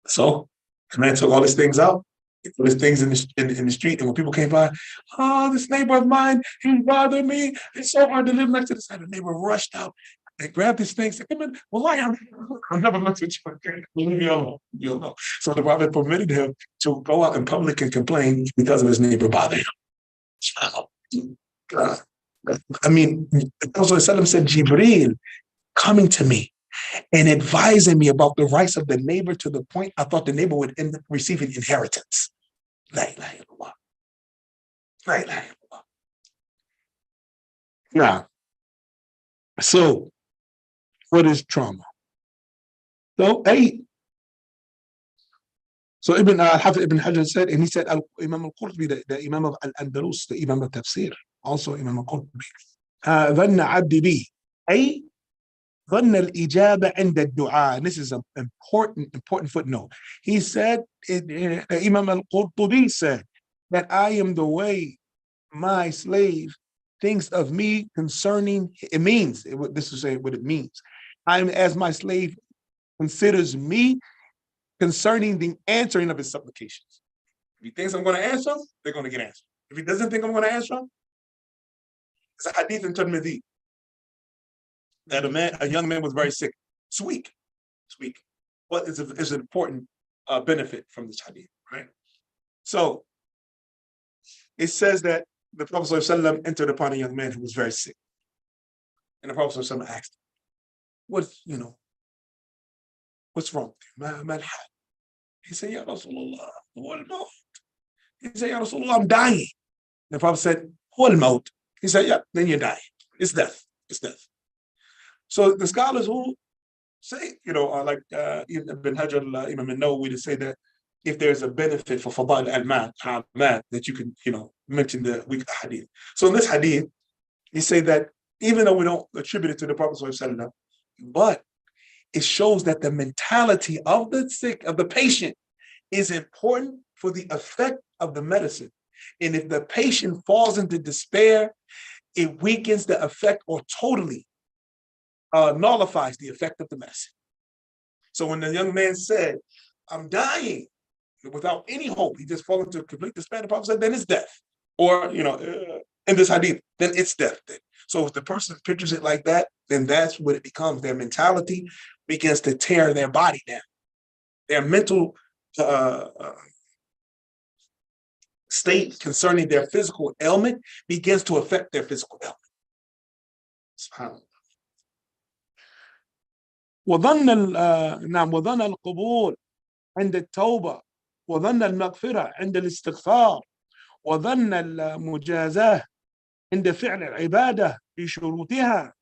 Speaker 1: So the man took all his things out, he put his things in the street, and when people came by, oh, this neighbor of mine, he bothered me. It's so hard to live next to this side. The neighbor rushed out and grabbed his things. Said, well, I'll never mess with you. Leave me alone. You know. So the Prophet permitted him to go out in public and complain because of his neighbor bothering him. I mean, the Prophet said, Jibreel coming to me and advising me about the rights of the neighbor to the point I thought the neighbor would end up receiving inheritance. La ilaha illallah. La ilaha illallah. Now, so what is trauma? So Ibn Hafiz Ibn Hajar said, and he said, Imam al-Qurtubi, the Imam of Al-Andalus, the Imam of Tafsir, also Imam al-Qurtubi, ظن عبد بي أي ظن الإجابة عند الدعاء. And this is an important footnote. He said, Imam al-Qurtubi said, that I am the way my slave thinks of me concerning, it means, this is what it means. I'm as my slave considers me concerning the answering of his supplications. If he thinks I'm going to answer, they're going to get answered. If he doesn't think I'm going to answer, it's a hadith in Tirmidhi that a young man was very sick. It's weak. But it's an important benefit from this hadith, right? So it says that the Prophet ﷺ entered upon a young man who was very sick. And the Prophet ﷺ asked him, what's wrong with you? He said, Ya Rasulullah, he said, Ya Rasulullah, I'm dying. The Prophet said, Huwal maut. He said, yeah, then you're dying. It's death. So the scholars who say, like Ibn Hajar, Imam al-Nawawi, to say that if there's a benefit for fadail al-mat, that you can, mention the weak hadith. So in this hadith, he say that even though we don't attribute it to the Prophet ﷺ, but it shows that the mentality of the sick, of the patient, is important for the effect of the medicine. And if the patient falls into despair, it weakens the effect or totally nullifies the effect of the medicine. So when the young man said, I'm dying without any hope, he just fallen into complete despair, the Prophet said, then it's death. Or, in this hadith, then it's death. Then. So if the person pictures it like that, then that's what it becomes. Their mentality begins to tear their body down. Their mental state concerning their physical ailment begins to affect their physical ailment. SubhanAllah. وظن القبول عند التوبة وظن المغفرة عند الاستغفار وظن المجازاة عند فعل العبادة بشروطها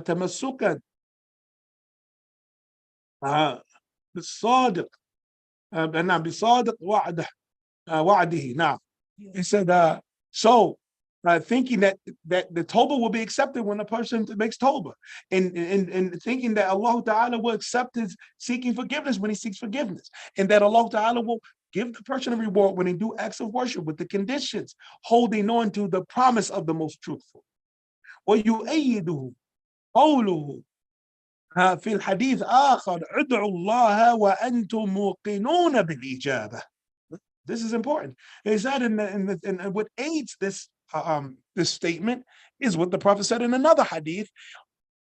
Speaker 1: تمسكا بالصادق بصادق وعده. He said, so thinking that the Tawbah will be accepted when a person makes Tawbah, and thinking that Allah Ta'ala will accept his seeking forgiveness when he seeks forgiveness, and that Allah Ta'ala will give the person a reward when they do acts of worship with the conditions, holding on to the promise of the most truthful. ويؤيده قوله في الحديث آخر ادعوا الله وأنتم موقنون بالإجابة. This is important. He said in what aids this statement is what the Prophet said in another hadith: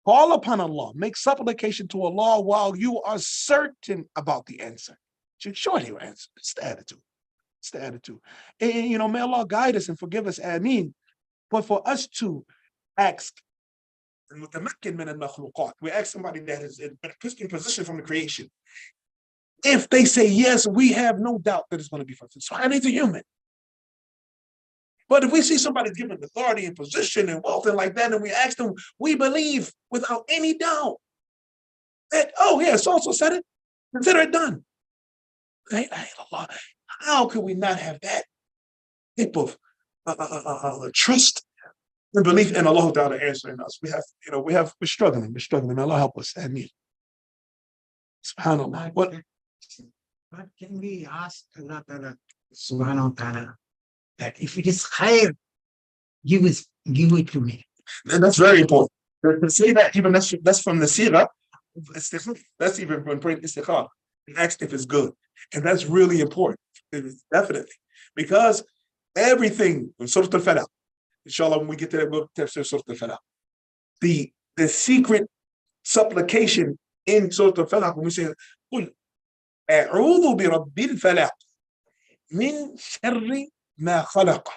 Speaker 1: call upon Allah, make supplication to Allah while you are certain about the answer. Sure, he will answer. It's the attitude. It's the attitude. And may Allah guide us and forgive us. Ameen. But for us to ask, we ask somebody that is in a position from the creation. If they say yes, we have no doubt that it's going to be fulfilled. So I need a human. But if we see somebody given authority and position and wealth and like that, and we ask them, we believe without any doubt that, oh yeah, so said it, consider it done. How could we not have that type of trust and belief in Allah Ta'ala answering us? We're struggling. May Allah help us. Ameen. SubhanAllah.
Speaker 2: But can we ask Allah Ta'ala, Subhanahu wa Ta'ala, that if it is khair, give it to me?
Speaker 1: And that's very important. To say that, even that's from the seerah. That's even when praying istikhara. Ask if it's good. And that's really important. Definitely. Because everything in Surah Al-Falaq, inshallah, when we get to that, we'll tafsir Surah Al-Falaq. The secret supplication in Surah Al-Falaq, when we say, قُلْ أَعُوذُ بِرَبِّ الْفَلَقِ مِنْ شَرِّ مَا خَلَقَ.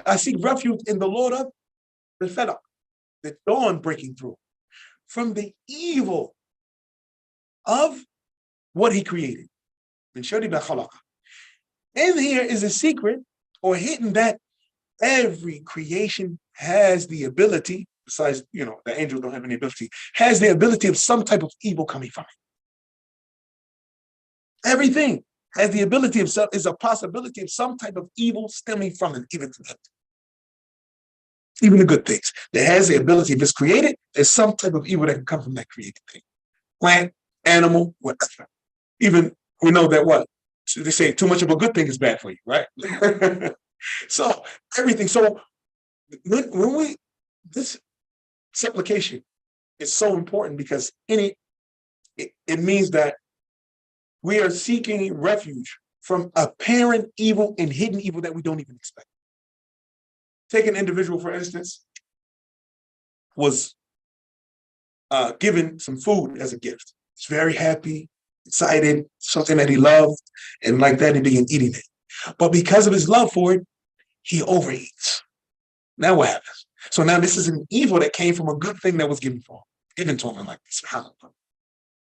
Speaker 1: I seek refuge in the Lord of the Falaq, the dawn breaking through, from the evil of what he created. And here is a secret or hidden that every creation has the ability, besides, the angels don't have any ability, has the ability of some type of evil coming from it. Everything has the ability of is a possibility of some type of evil stemming from it, even the good things. That has the ability, if it's created, there's some type of evil that can come from that created thing. Plant, animal, whatever. Even we know that what? So they say too much of a good thing is bad for you, right? So everything. So when this supplication is so important because it means that we are seeking refuge from apparent evil and hidden evil that we don't even expect. Take an individual, for instance, was given some food as a gift. He's very happy, excited, something that he loved, and like that, he began eating it. But because of his love for it, he overeats. Now what happens? So now this is an evil that came from a good thing that was given to him like this.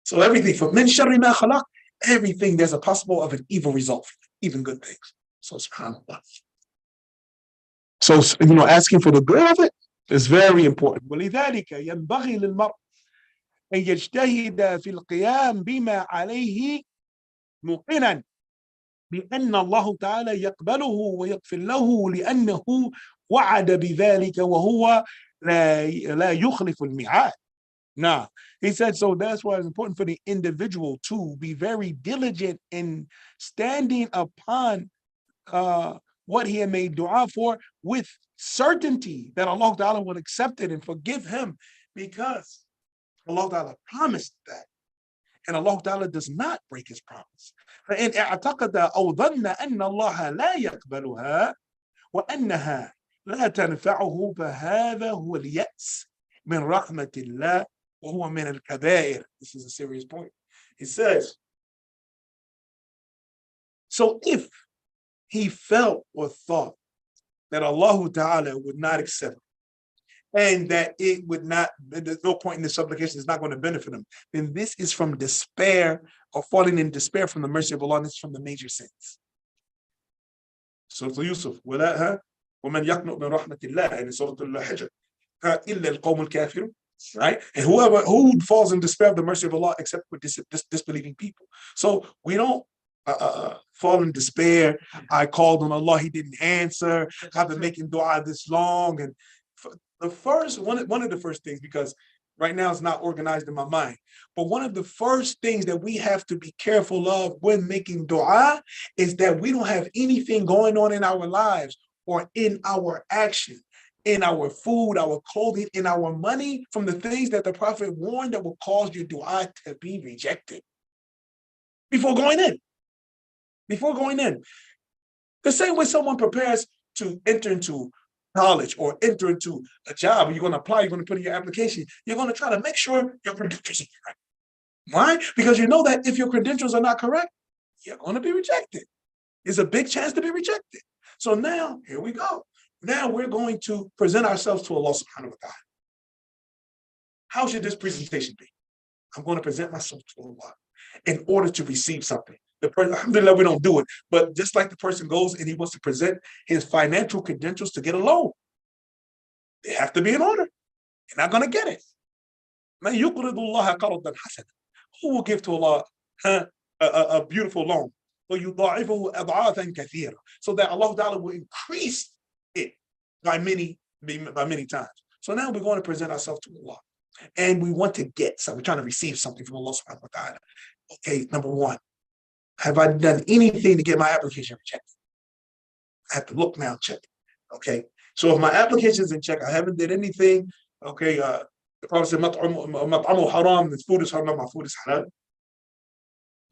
Speaker 1: So everything from min sharri ma khalaq, everything there's a possible of an evil result, even good things. So subhanAllah. So asking for the good of it is very important. ولذلك ينبغي للمرء أن يجتهد في القيام بما عليه موقنا بأن الله تعالى يقبله ويغفر له لأنه وعد بذلك وهو لا يخلف الميعاد. Now, he said, so that's why it's important for the individual to be very diligent in standing upon what he had made dua for with certainty that Allah Ta'ala will accept it and forgive him, because Allah Ta'ala promised that. And Allah Ta'ala does not break his promise. فإن اعتقد أو ظن أن الله لا يقبلها وأنها لا تنفعه فهذا هو اليأس من رحمة الله وهو من الكبائر. This is a serious point. He says, so if he felt or thought that Allah Ta'ala would not accept it, and that it would not, there's no point in this supplication, it's not going to benefit him, then this is from despair or falling in despair from the mercy of Allah, and this is from the major sins. Surah Yusuf, وَمَنْ يَقْنُؤْ مِنْ رَحْمَةِ اللَّهِ in Surah Al-Hijr, إِلَّا الْقَوْمُ الْكَافِرُونَ. Right? And who falls in despair of the mercy of Allah except with disbelieving people. So we don't fall in despair. I called on Allah, He didn't answer. I've been making dua this long, and the first one of the first things, because right now it's not organized in my mind, but one of the first things that we have to be careful of when making dua is that we don't have anything going on in our lives or in our action, in our food, our clothing, in our money, from the things that the Prophet warned that will cause your dua to be rejected before going in. Before going in. The same way someone prepares to enter into college or enter into a job, you're going to apply, you're going to put in your application, you're going to try to make sure your credentials are correct. Why? Because you know that if your credentials are not correct, you're going to be rejected. There's a big chance to be rejected. So now, here we go. Now we're going to present ourselves to Allah subhanahu wa ta'ala. How should this presentation be? I'm going to present myself to Allah in order to receive something. The person, alhamdulillah, we don't do it, but just like the person goes and he wants to present his financial credentials to get a loan, they have to be in order. You're not going to get it. Who will give to Allah a beautiful loan? So that Allah Ta'ala will increase it by many times. So now we're going to present ourselves to Allah. And we want to get something. We're trying to receive something from Allah subhanahu wa ta'ala. Okay, number one, have I done anything to get my application rejected? I have to look now, check. Okay, so if my application is in check, I haven't did anything. Okay, the Prophet said, "Mat'amu haram." The food is haram. My food is halal.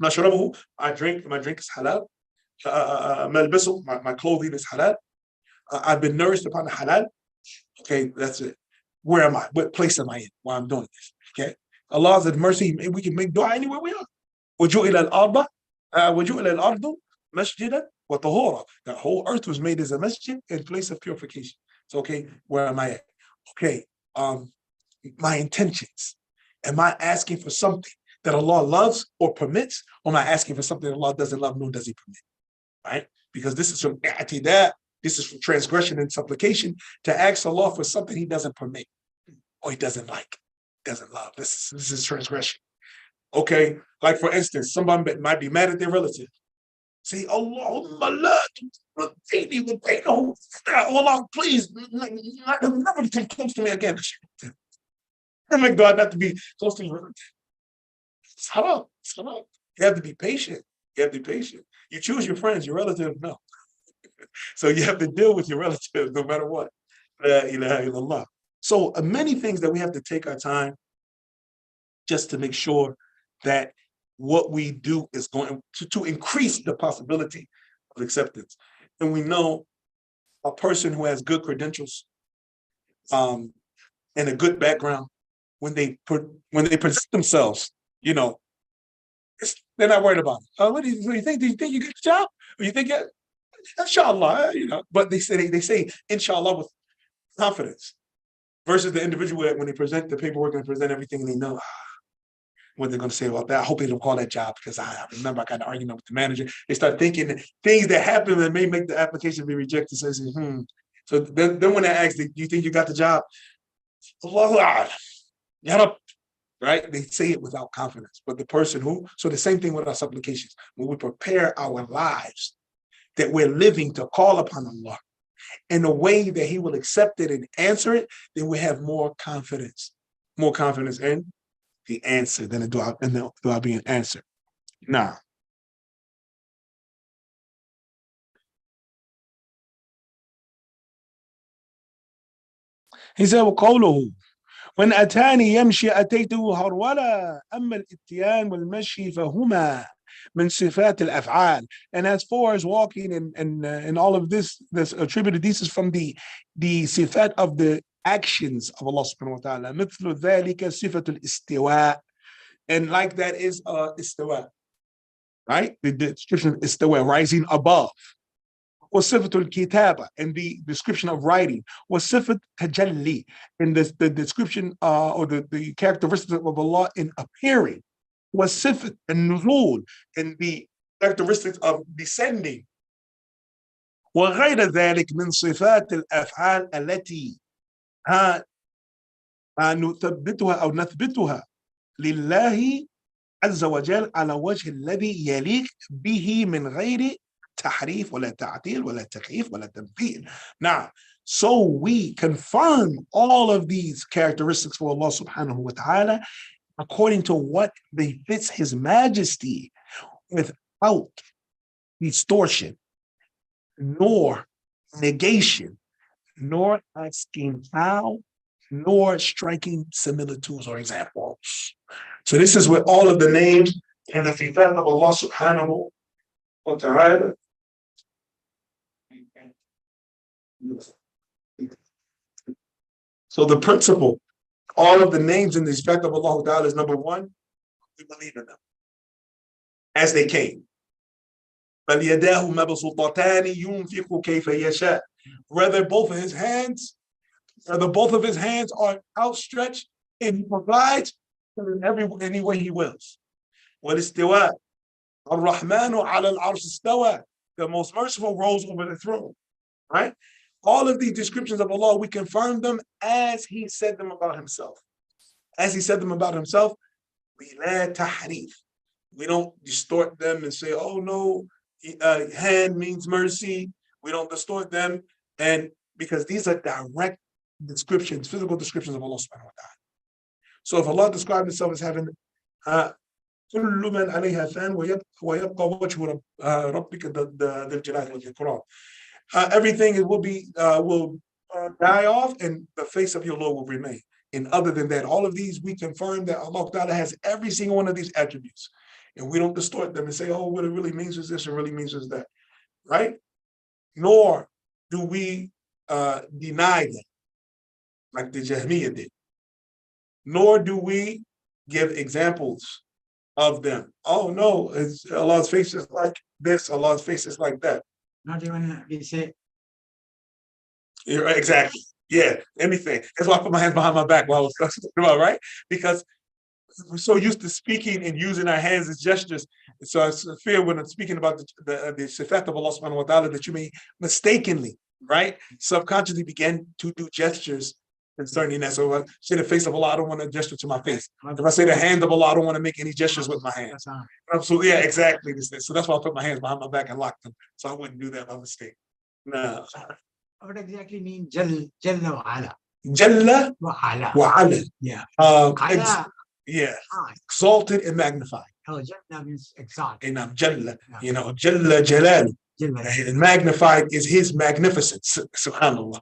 Speaker 1: Mashrabuhu, my drink is halal. Malbisu, my clothing is halal. I've been nourished upon the halal. Okay, that's it. Where am I? What place am I in while I'm doing this? Okay, Allah's mercy. We can make dua anywhere we are. وَجُعِلَ الْأَرْضُ مَسْجِدًا وَطَهُورًا. The whole earth was made as a masjid and place of purification. So, okay, where am I at? Okay, my intentions. Am I asking for something that Allah loves or permits, or am I asking for something that Allah doesn't love nor does He permit? Right? Because this is from i'tidaa, this is from transgression and supplication, to ask Allah for something He doesn't permit or He doesn't like, doesn't love. This is transgression. Okay, like for instance, somebody might be mad at their relative. Say, Allah, please, never come close to me again. And make God not to be close to your relative. It's haram. It's haram. You have to be patient. You have to be patient. You choose your friends, your relatives, no. So you have to deal with your relatives no matter what. La ilaha illallah. So many things that we have to take our time just to make sure that what we do is going to increase the possibility of acceptance. And we know a person who has good credentials and a good background, when they present themselves, you know, they're not worried about it. What do you think? Do you think you get the job? Or you think, inshallah, you know? But they say inshallah with confidence, versus the individual when they present the paperwork and present everything and they know what they're going to say about that. I hope they don't call that job, because I remember I got an argument with the manager. They start thinking things that happen that may make the application be rejected. So, So then when they ask, do you think you got the job? Allahu A'lam. Right? They say it without confidence. But the person so the same thing with our supplications. When we prepare our lives, that we're living to call upon Allah in a way that He will accept it and answer it, then we have more confidence in the answer than the dua being answered. Now, he said, وقوله when أتاني يمشي أتيته هرولا أما الإتيان والمشي فهما من صفات الأفعال. And as far as walking and all of this attributed, this is from the sifat of the actions of Allah subhanahu wa ta'ala. مثل ذلك صفة الاستواء. And like that is istawa, right? The description of istawa, rising above. وصفة الكتابة, and the description of writing. وصفة تجلي, and the description or the characteristics of Allah in appearing. وصفة النزول, and the characteristics of descending. وغير ذلك من صفات الأفعال التي نثبتها لله عز وجل على وجه الذي يليق به من غير تحريف ولا تعطيل ولا تكييف ولا تمثيل. Now, so we confirm all of these characteristics for Allah subhanahu wa ta'ala according to what befits his majesty without distortion, nor negation, nor asking how, nor striking similitudes or examples. So this is with all of the names and the sifat of Allah subhanahu wa ta'ala. So the principle, all of the names in the respect of Allah ta'ala is number one, we believe in them as they came. فَلْيَدَاهُ مَبْسُوطَتَانِ يُنْفِقُ كَيْفَ يَشَاءُ. Whether both of his hands are outstretched and he provides in any way he wills. وَالْإِسْتِوَاءُ الرَّحْمَنُ عَلَى الْعَرْشِ اسْتَوَى. The most merciful rose over the throne. Right? All of these descriptions of Allah, we confirm them as he said them about himself. As he said them about himself, we la tahrif. We don't distort them and say, oh no, hand means mercy. We don't distort them. And because these are direct descriptions, physical descriptions of Allah subhanahu wa ta'ala. So if Allah described himself as having كل من عليها فان ويبقى وجه ربك ذي الجلال والإكرام. Everything will die off and the face of your Lord will remain. And other than that, all of these, we confirm that Allah Ta'ala has every single one of these attributes. And we don't distort them and say, oh, what it really means is this, it really means is that. Right? Nor do we deny them, like the Jahmiyyah did. Nor do we give examples of them. Oh no, Allah's face is like this, Allah's face is like that.
Speaker 2: Not even we say.
Speaker 1: Yeah, right, exactly. Yeah, anything. That's why I put my hands behind my back while I was talking about, right? Because we're so used to speaking and using our hands as gestures. So I fear when I'm speaking about the sifat of Allah subhanahu wa ta'ala that you may mistakenly, right, subconsciously begin to do gestures concerning that. So if I say the face of Allah, I don't want to gesture to my face. If I say the hand of Allah, I don't want to make any gestures with my hands. So yeah, exactly. So that's why I put my hands behind my back and lock them. So I wouldn't do that by mistake. No.
Speaker 2: What exactly mean Jalla wa ala?
Speaker 1: Jalla
Speaker 2: wa ala.
Speaker 1: Wa ala.
Speaker 2: Yeah.
Speaker 1: Yeah. Exalted and magnified.
Speaker 2: Oh, Jalla means exalted.
Speaker 1: And Jalla, Jalla Jalal. And magnified is his magnificence. Subhanallah.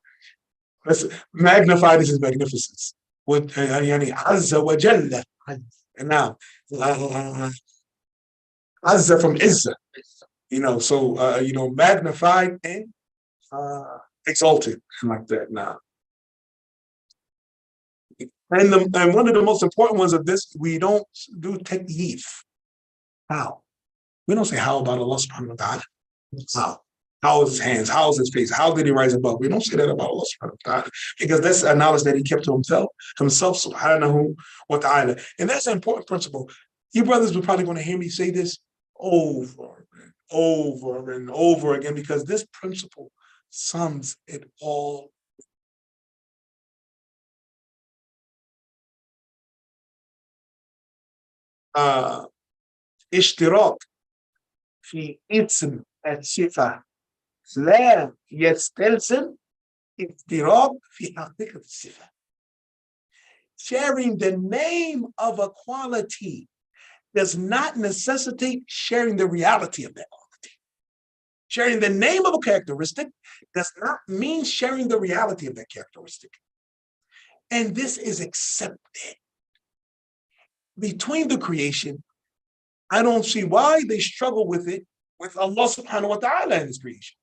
Speaker 1: Magnified is his magnificence. With Azza wa Jalla. And now Azza from Izza. So magnified and exalted like that now. And one of the most important ones of this, we don't do takyif. How? We don't say how about Allah subhanahu wa ta'ala. How? How is his hands? How is his face? How did he rise above? We don't say that about Allah subhanahu wa ta'ala because that's a knowledge that he kept to himself subhanahu wa ta'ala. And that's an important principle. You brothers are probably going to hear me say this over and over and over again because this principle sums it all. اشتراك في اسم الصفة لا يستلزم اشتراك في حقيقة الصفة. Sharing the name of a quality does not necessitate sharing the reality of that quality. Sharing the name of a characteristic does not mean sharing the reality of that characteristic. And this is accepted. Between the creation, I don't see why they struggle with it with Allah subhanahu wa ta'ala in his creation.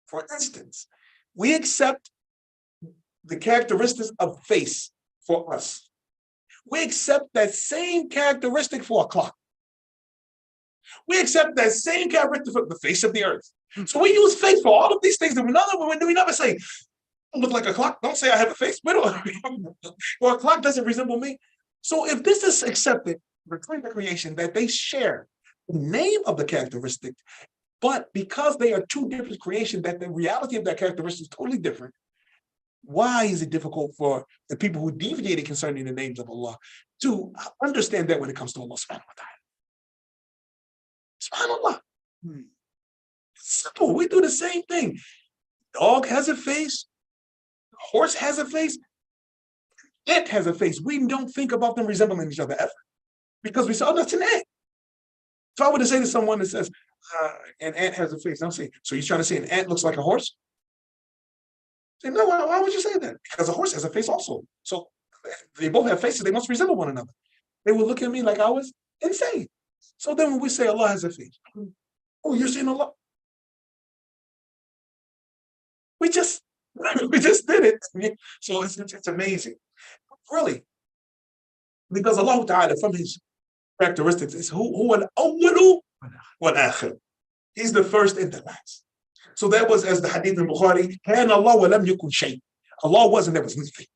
Speaker 1: For instance, we accept the characteristics of face for us. We accept that same characteristic for a clock. We accept that same characteristic for the face of the earth. So we use face for all of these things that we never say, look like a clock. Don't say I have a face. Or a clock doesn't resemble me. So if this is accepted between the creation that they share the name of the characteristic, but because they are two different creations, that the reality of that characteristic is totally different, why is it difficult for the people who deviated concerning the names of Allah to understand that when it comes to Allah subhanahu wa ta'ala? SubhanAllah. Simple. We do the same thing. Dog has a face. Horse has a face. Ant has a face. We don't think about them resembling each other ever because we say, oh, that's an ant. If I were to say to someone that says, an ant has a face, I'm saying, so you're trying to say an ant looks like a horse? Say, no, why would you say that? Because a horse has a face also. So they both have faces, they must resemble one another. They would look at me like I was insane. So then when we say Allah has a face, oh, you're saying Allah? We just did it. So it's amazing. Really. Because Allah Ta'ala, from his characteristics, is who al-awwalu wal-akhir. He's the first and the last. So that was, as the hadith in Bukhari, كان الله ولم يكن شيء. Allah wasn't, there was nothing.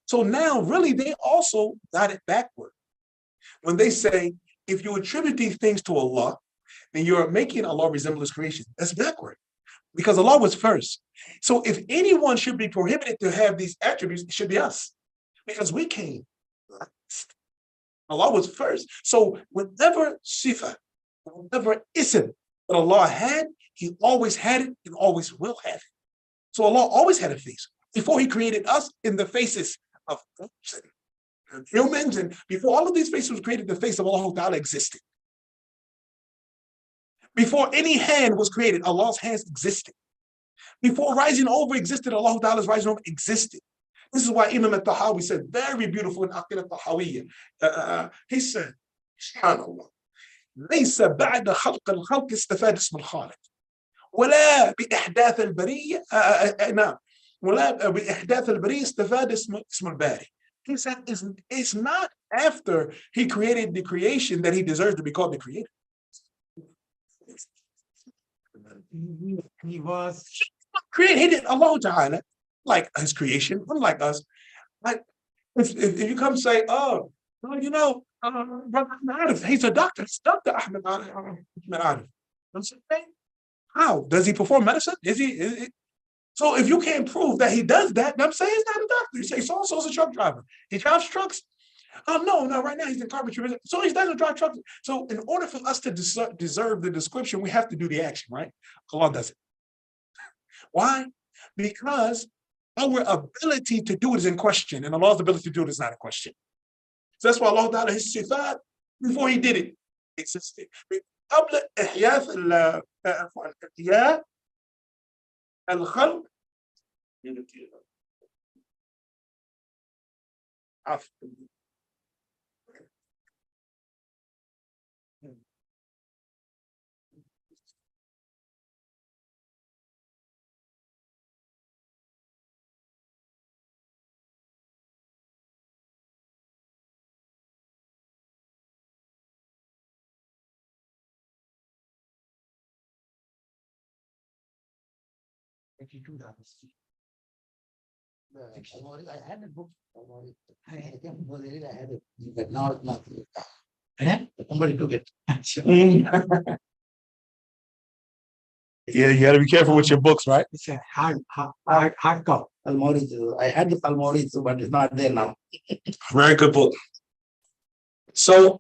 Speaker 1: So now, really, they also got it backward. When they say, if you attribute these things to Allah, then you're making Allah resemble his creation. That's backward. Because Allah was first. So if anyone should be prohibited to have these attributes, it should be us. Because we came last. Allah was first. So whatever sifa, whatever ism that Allah had, he always had it and always will have it. So Allah always had a face. Before he created us in the faces of humans, and before all of these faces were created, the face of Allah Ta'ala existed. Before any hand was created, Allah's hands existed. Before rising over existed, Allah Ta'ala's rising over existed. This is why Imam al-Tahawi said, very beautiful in Aqidah al-Tahawiyya. He said, SubhanAllah, ليس بعد خلق الخلق استفاد اسم الخالق ولا بإحداث البرية نعم ولا بإحداث البرية استفاد اسم الباري. He said, it's not after he created the creation that he deserves to be called the creator.
Speaker 2: He was
Speaker 1: created Allah Ta'ala, like his creation, unlike us. Like if you come say, oh, well, you know, he's a doctor. It's Dr. Ahmed Arif. How? Does he perform medicine? Is he? So if you can't prove that he does that, I'm saying he's not a doctor. You say so-and-so's a truck driver. He drives trucks. Oh, no, right now he's in carpentry. So he doesn't drive trucks. So in order for us to deserve the description, we have to do the action, right? Allah does it. Why? Because our ability to do it is in question, and Allah's ability to do it is not in question. So that's why Allah Ta'ala, his sifat, before he did it, existed. قبل إحياء الخلق
Speaker 2: I had a book. I had it, but now it's not. Somebody took it.
Speaker 1: Yeah, you gotta be careful with your books, right?
Speaker 2: It's a hard copy. I had the Palmori, but it's not there now.
Speaker 1: Very good book. So,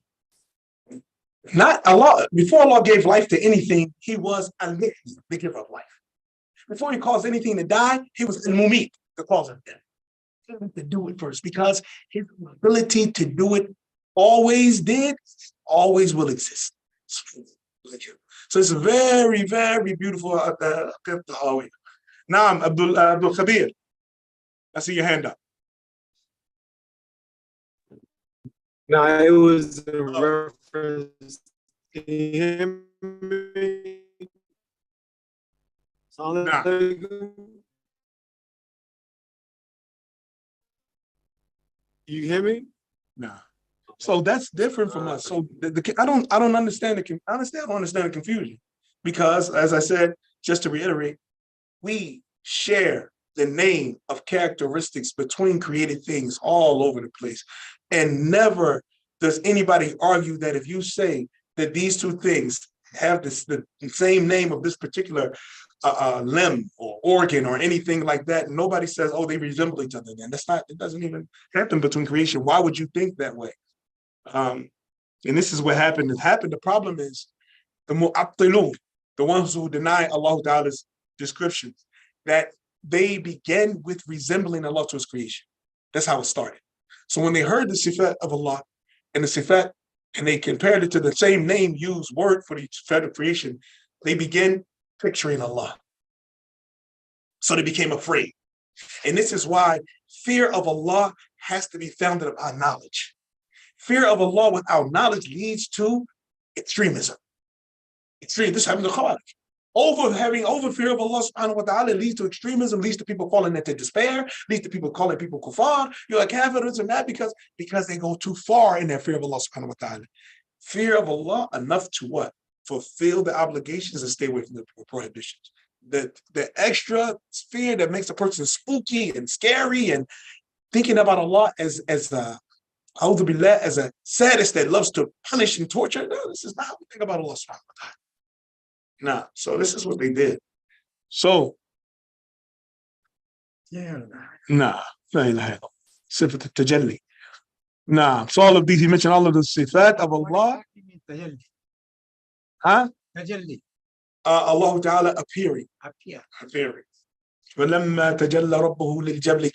Speaker 1: not Allah, before Allah gave life to anything, he was al-Muhyi, the giver of life. Before he caused anything to die, he was al-Mumit, the cause of death. He had to do it first because his ability to do it always did, always will exist. So it's a very, very beautiful. Naam, Abdul Khabir. I see your hand up.
Speaker 3: Now it was a reference to him.
Speaker 1: Nah.
Speaker 3: You hear me?
Speaker 1: Nah. So that's different from us. So I don't understand I don't understand the confusion, because as I said, just to reiterate, we share the name of characteristics between created things all over the place, and never does anybody argue that if you say that these two things have the same name of this particular limb or organ or anything like that, nobody says, oh, they resemble each other. Then that's not, it doesn't even happen between creation. Why would you think that way? And this is what happened. The problem is the mu'attilun, the ones who deny Allah Ta'ala's descriptions, that they began with resembling Allah to his creation. That's how it started. So when they heard the sifat of Allah and the sifat, and they compared it to the same name used word for the sifat of creation, they began picturing Allah. So they became afraid. And this is why fear of Allah has to be founded upon knowledge. Fear of Allah without knowledge leads to extremism. Extreme. This happens to Khawarij. Over fear of Allah subhanahu wa ta'ala leads to extremism, leads to people falling into despair, leads to people calling people kuffar. You're like kafirs and that because they go too far in their fear of Allah subhanahu wa ta'ala. Fear of Allah enough to what? Fulfill the obligations and stay away from the prohibitions. The extra fear that makes a person spooky and scary and thinking about Allah as a sadist that loves to punish and torture. No, this is not how we think about Allah subhanahu wa ta'ala. Nah, so this is what they did. So, nah, Sifat al-Tajalli. Nah, so all of these, he mentioned all of the sifat of Allah. Huh?
Speaker 2: Tajalli.
Speaker 1: Allah Ta'ala appearing. Appearing. ولما تجلى ربه للجبل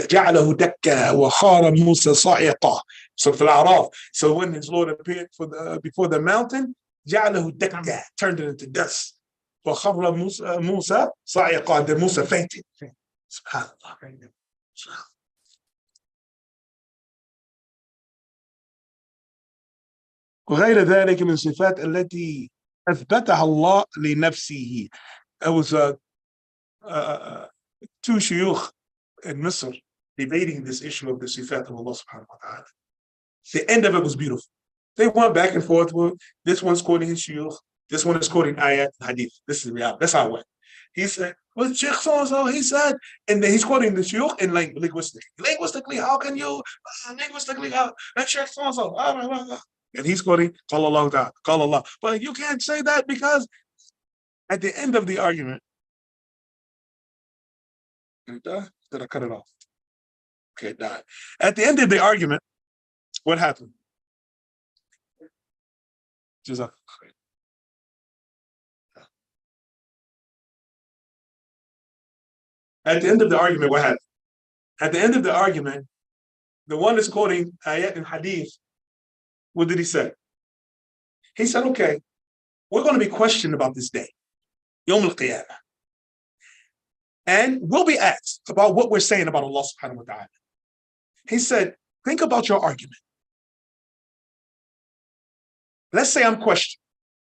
Speaker 1: جعله دكا وخار موسى صاعقا. So في الأعراف. So when his Lord appeared before the mountain, جعله دكا, turned it into dust. وخر موسى صاعقا. Then Musa fainted. SubhanAllah. وغير ذلك من الصفات التي أثبتها الله لنفسه. It was two shuyukh in Misr debating this issue of the sifat of Allah subhanahu wa ta'ala. The end of it was beautiful. They went back and forth with this one's quoting his shuyukh, this one is quoting ayat and hadith. This is reality. That's how it went. He said, well, Sheikh so-and-so, he said, and then he's quoting the shuyukh in linguistically. Linguistically, how can you, and Sheikh so-and-so, and he's quoting, Qala Allah Ta'ala, Qala Allah. But you can't say that because at the end of the argument, did I cut it off? Okay, it died. At the end of the argument, what happened? At the end of the argument, what happened? At the end of the argument, the one that's quoting ayat and hadith, what did he say? He said, okay, we're going to be questioned about this day, Yawm al-Qiyamah. And we'll be asked about what we're saying about Allah subhanahu wa ta'ala. He said, think about your argument. Let's say I'm questioned.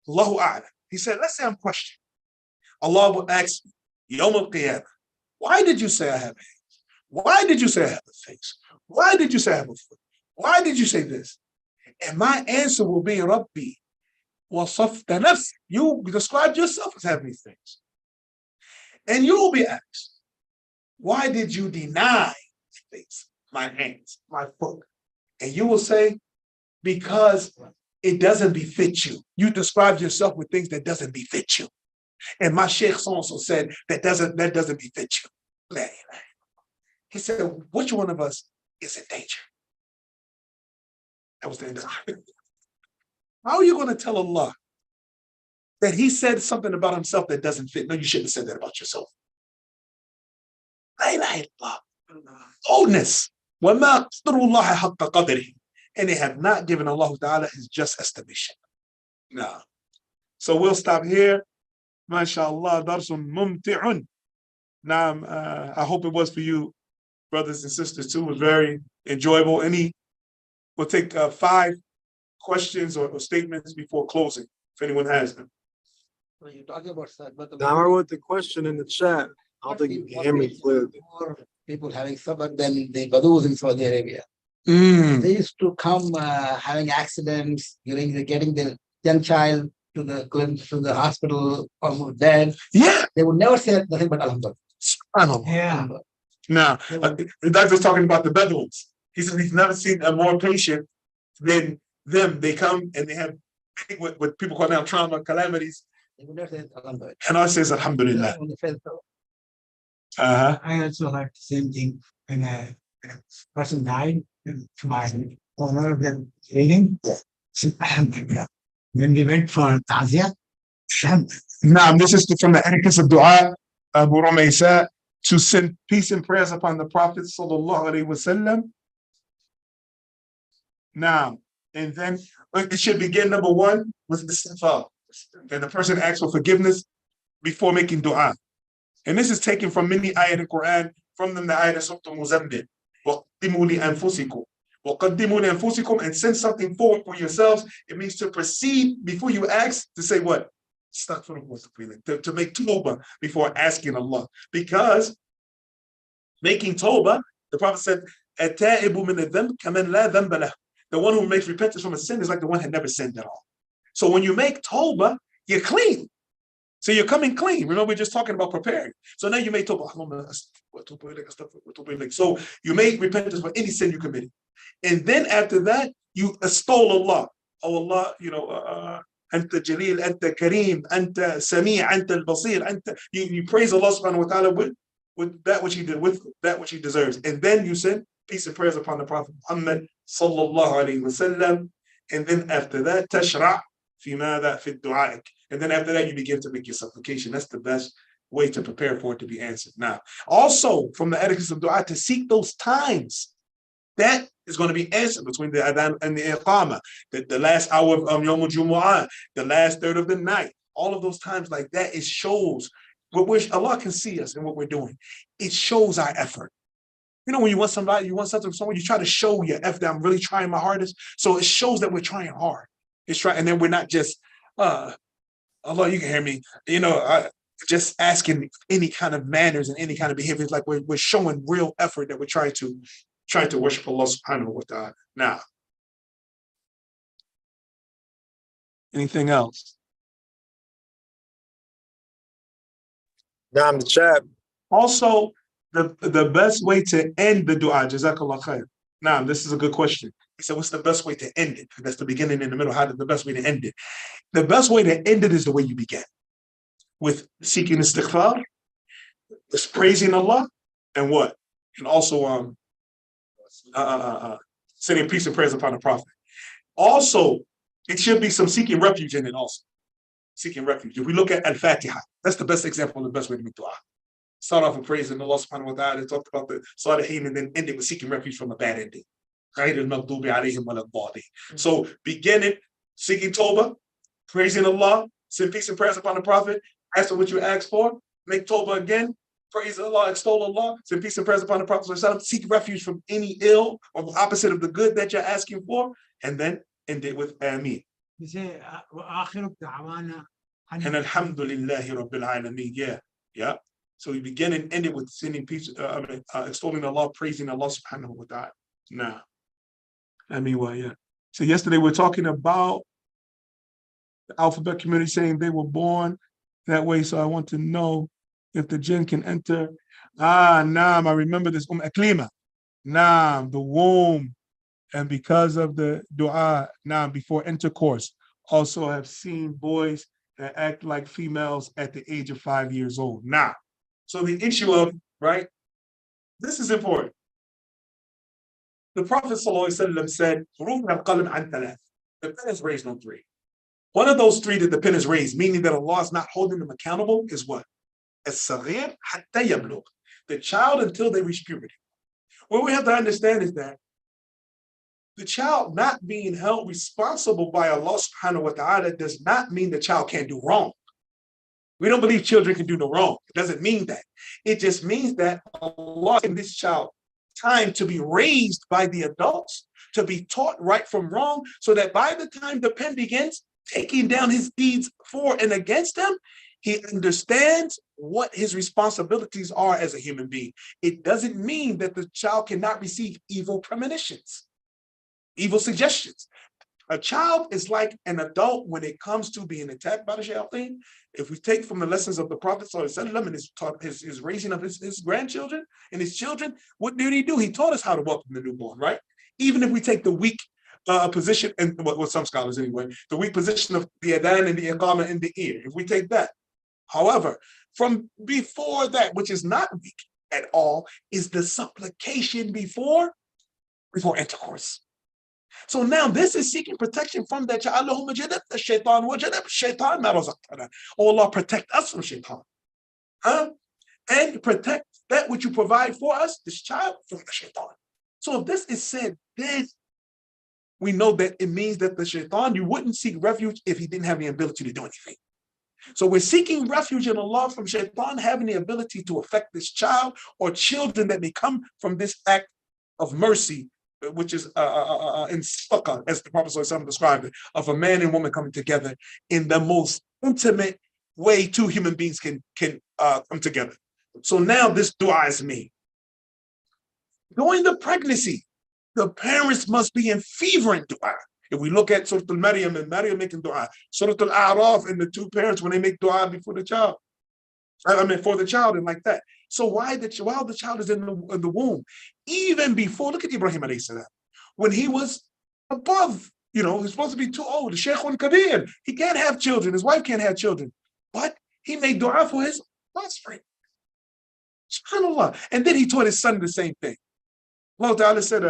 Speaker 1: Allahu A'lam. He said, let's say I'm questioned. Allah will ask me, Yawm al-Qiyamah, why did you say I have a hand? Why did you say I have a face? Why did you say I have a foot? Why did you say this? And my answer will be, Rabbi, wasafta nafsi. You described yourself as having these things. And you will be asked, why did you deny things, my hands, my foot? And you will say, because it doesn't befit you. You described yourself with things that doesn't befit you. And my sheikh so-and-so said that doesn't befit you. He said, which one of us is in danger? That was the end of it. How are you going to tell Allah that he said something about himself that doesn't fit? No, you shouldn't have said that about yourself. La ilaha illallah. Boldness. وَمَا قَدَرُوا اللَّهَ حَقَّ قَدْرِهِ. And they have not given Allah Ta'ala his just estimation. No. So we'll stop here. MashaAllah, darsun mumti'un. Now, I hope it was for you, brothers and sisters, too. It was very enjoyable. We'll take 5 questions or statements before closing, if anyone has them.
Speaker 2: When you're talking about that, but
Speaker 3: Now I wrote the question in the chat. I don't think you can hear me clearly.
Speaker 2: more people having sabr than the Badus in Saudi Arabia. They used to come having accidents, getting the young child to the hospital almost dead.
Speaker 1: Yeah.
Speaker 2: They would never say nothing but Alhamdulillah.
Speaker 1: Yeah. Now, the doctor's talking about the Bedouins. He said he's never seen a more patient than them. They come and they have what people call now trauma, calamities.
Speaker 2: They would never say Alhamdulillah.
Speaker 1: And I says Alhamdulillah.
Speaker 2: When they felt
Speaker 4: I also like the same thing when a person died, and my owner then eating. Alhamdulillah. when we went for Tazia,
Speaker 1: Now, this is from the etiquette of dua, Abu Rumaysa, to send peace and prayers upon the Prophet sallallahu alaihi wasallam. Now, and then it should begin number one with the istighfar. And the person asks for forgiveness before making dua. And this is taken from many ayat in the Quran, from them the ayat of Surah Muzammil. وَقَدِّمُوا لِأَنفُسِكُمْ وَقَدِّمُوا لِأَنفُسِكُمْ, and send something forward for yourselves. It means to proceed before you ask, to say what? To make tawbah before asking Allah. Because making tawbah, the Prophet said, التائب من الذنب كمن لا ذنب له. The one who makes repentance from a sin is like the one who had never sinned at all. So when you make tawbah, you're clean. So you're coming clean. Remember, we're just talking about preparing. So now you make tawbah. So you make repentance for any sin you committed. And then after that, you extol Allah. Oh Allah, Anta Jaleel, Anta Kareem, Anta Sami', Anta Al-Basir, you praise Allah subhanahu wa ta'ala with that which he did, with that which he deserves. And then you send peace and prayers upon the Prophet Muhammad sallallahu alayhi wa sallam. And then after that, tashra' fi madha fi du'a'ik. And then after that, you begin to make your supplication. That's the best way to prepare for it to be answered. Now, also from the etiquette of dua, to seek those times that is going to be answered between the adhan and the iqamah, the last hour of Yawm al-Jumu'ah, the last third of the night. All of those times like that, it shows what Allah can see us and what we're doing. It shows our effort. When you want somebody, you want something from someone, you try to show your effort that I'm really trying my hardest. So it shows that we're trying hard. And then we're not just, Allah, you can hear me, just asking any kind of manners and any kind of behavior. It's like we're showing real effort that we're trying to worship Allah subhanahu wa ta'ala. Now, anything else?
Speaker 3: Now I'm the chat.
Speaker 1: Also, the best way to end the dua, Jazakallah khair. Now, this is a good question. He said, what's the best way to end it? That's the beginning and the middle. How is the best way to end it? The best way to end it is the way you began, with seeking istighfar, with praising Allah, and what? And also sending peace and prayers upon the Prophet. Also, it should be some seeking refuge in it also. Seeking refuge. If we look at Al-Fatiha, that's the best example of the best way to make dua. Start off with praising Allah subhanahu wa ta'ala, and talked about the Salihin, and then end it with seeking refuge from a bad ending. So begin it, seeking Tawbah, praising Allah, send peace and prayers upon the Prophet, ask for what you ask for, make Tawbah again, praise Allah, extol Allah, send peace and prayers upon the Prophet, seek refuge from any ill or the opposite of the good that you're asking for, and then end it with Ameen.
Speaker 4: You say, وآخر دعوانا
Speaker 1: And Alhamdulillahi Rabbil Alameen. Yeah. So we begin and end it with sending peace, extolling Allah, praising Allah subhanahu wa ta'ala. Now, yeah. So yesterday we were talking about the alphabet community saying they were born that way. So I want to know if the jinn can enter. Naam, I remember this. Aklima. Naam, the womb. And because of the dua, naam, before intercourse, also have seen boys that act like females at the age of 5 years old. Now, so the issue of, right, this is important. The Prophet ﷺ said, the pen is raised on 3. One of those 3 that the pen is raised, meaning that Allah is not holding them accountable, is what? The child until they reach puberty. What we have to understand is that the child not being held responsible by Allah subhanahu wa ta'ala does not mean the child can't do wrong. We don't believe children can do no wrong. It doesn't mean that. It just means that Allah in this child time to be raised by the adults, to be taught right from wrong, so that by the time the pen begins taking down his deeds for and against him, he understands what his responsibilities are as a human being. It doesn't mean that the child cannot receive evil premonitions, evil suggestions. A child is like an adult when it comes to being attacked by the shayateen. If we take from the lessons of the Prophet ﷺ and his raising of his grandchildren and his children, what did he do? He taught us how to welcome the newborn, right? Even if we take the weak position, and what some scholars anyway, the weak position of the adhan and the iqamah in the ear, if we take that. However, from before that, which is not weak at all, is the supplication before intercourse. So now this is seeking protection from that child. Allahumma jannibna shaitan wa jannib shaitan ma razaqtana. Oh Allah, protect us from shaitan. Huh? And protect that which you provide for us, this child, from the shaitan. So if this is said, this, we know that it means that the shaitan, you wouldn't seek refuge if he didn't have the ability to do anything. So we're seeking refuge in Allah from shaitan having the ability to affect this child or children that may come from this act of mercy, which is in sadaqah, as the Prophet ﷺ described it, of a man and woman coming together in the most intimate way two human beings can come together. So now this dua is made. During the pregnancy, the parents must be in fervent dua. If we look at Surah Al-Maryam and Maryam making dua, Surah Al-A'raf and the two parents when they make dua before the child, for the child and like that. So while the child is in the womb, even before, look at Ibrahim alayhi salam, when he was above, he's supposed to be too old, the Shaykhun Kabir, he can't have children, his wife can't have children, but he made dua for his offspring. SubhanAllah. And then he taught his son the same thing. Allah Ta'ala said,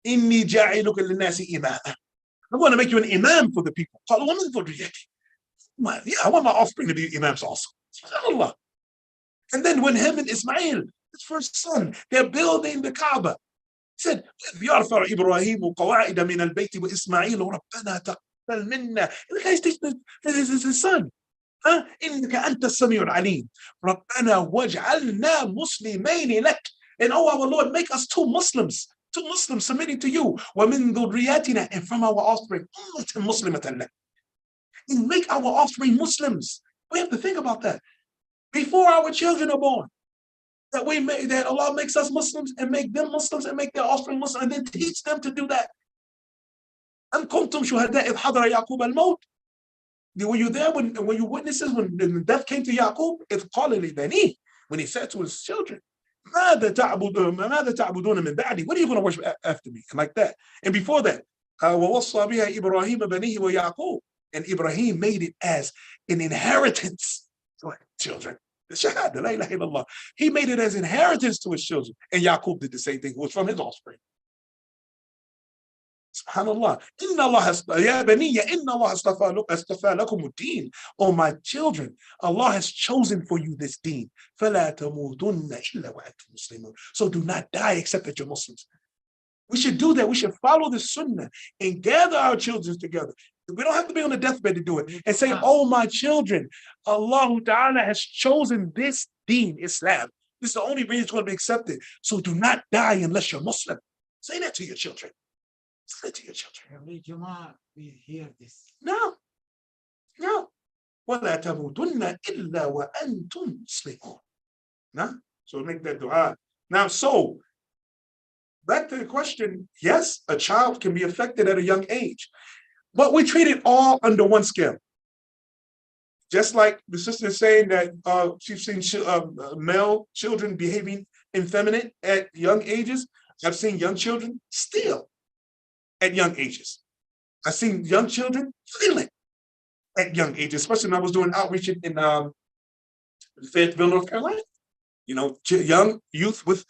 Speaker 1: Inni ja'iluka linnasi imama. I'm going to make you an imam for the people. Yeah, I want my offspring to be imams also. SubhanAllah. And then when him and Ismail, his first son, they're building the Kaaba, he said, يَرْفَعُ إِبْرَاهِيمُ قَوَاعِدَ مِنَ الْبَيْتِ وَإِسْمَاعِيلُ رَبَّنَا تَقَبَّلْ مِنَّا. The guy's teaching his son. إِنَّكَ أَنْتَ السَّمِيعُ الْعَلِيمُ رَبَّنَا وَاجْعَلْنَا مُسْلِمَيْنِ لَكَ. And oh our Lord, make us two Muslims submitting to you. وَمِن ذُرِّيَّاتِنَا. And from our offspring, أُمَّةً مُسْلِمَةً لَكَ. And make our offspring Muslims. We have to think about that. Before our children are born, that Allah makes us Muslims and make them Muslims and make their offspring Muslims and then teach them to do that. أَمْ كُنْتُمْ شُهَدَاءَ إِذْ حَضَرَ يَعْقُوبَ الْمَوْتِ. Were you there when you witnesses when death came to Yaqub? إِذْ قَالَ لِبَنِيهِ. When he said to his children, ماذا تعبدون من بعدي? What are you going to worship after me? And like that. And before that, وَوَصَّى بِهَا إِبْرَاهِيمَ بَنِيهِ وَيَعْقُوبَ. And Ibrahim made it as an inheritance to his children. The Shahada, la ilaha illallah. He made it as inheritance to his children. And Yaqub did the same thing, who was from his offspring. SubhanAllah. Inna Allah ya baniya, inna Allah astafa lakum ad-din. Oh my children, Allah has chosen for you this deen. فَلَا تَمُوتُنَّ إِلَّا وَأَنْتُمْ مُسْلِمُونَ. So do not die except that you're Muslims. We should do that. We should follow the sunnah and gather our children together. We don't have to be on the deathbed to do it. And say, oh my children, Allah Ta'ala has chosen this deen, Islam. This is the only reason it's going to be accepted. So do not die unless you're Muslim. Say that to your children. Say that to your children.
Speaker 4: Every Jummah we hear this.
Speaker 1: No. وَلَا تَمُوتُنَّ إِلَّا وَأَنْتُمْ مُسْلِمُونَ. No? So make that dua. Now, so back to the question, yes, a child can be affected at a young age, but we treat it all under one scale. Just like the sister is saying that she's seen male children behaving effeminate at young ages, I've seen young children steal at young ages. I've seen young children stealing at young ages, especially when I was doing outreach in Fayetteville, North Carolina. Young youth with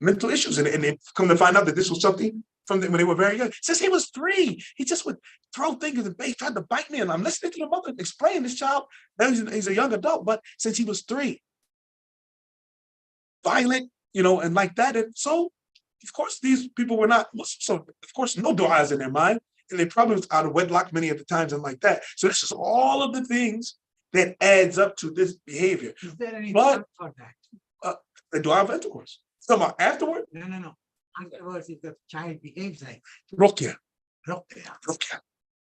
Speaker 1: mental issues, and they come to find out that this was something from when they were very young. Since he was 3, he just would throw things in base, tried to bite me, and I'm listening to the mother explain this child. Now he's a young adult, but since he was 3, violent, and like that. And so, of course, these people were not Muslim. So, of course, no du'as in their mind, and they probably was out of wedlock many of the times and like that. So this is all of the things that adds up to this behavior.
Speaker 4: Is there any
Speaker 1: But-
Speaker 4: time for that?
Speaker 1: The du'a of intercourse. So afterward,
Speaker 4: No. Afterwards, if the child behaves like
Speaker 1: ruqya.
Speaker 4: ruqya.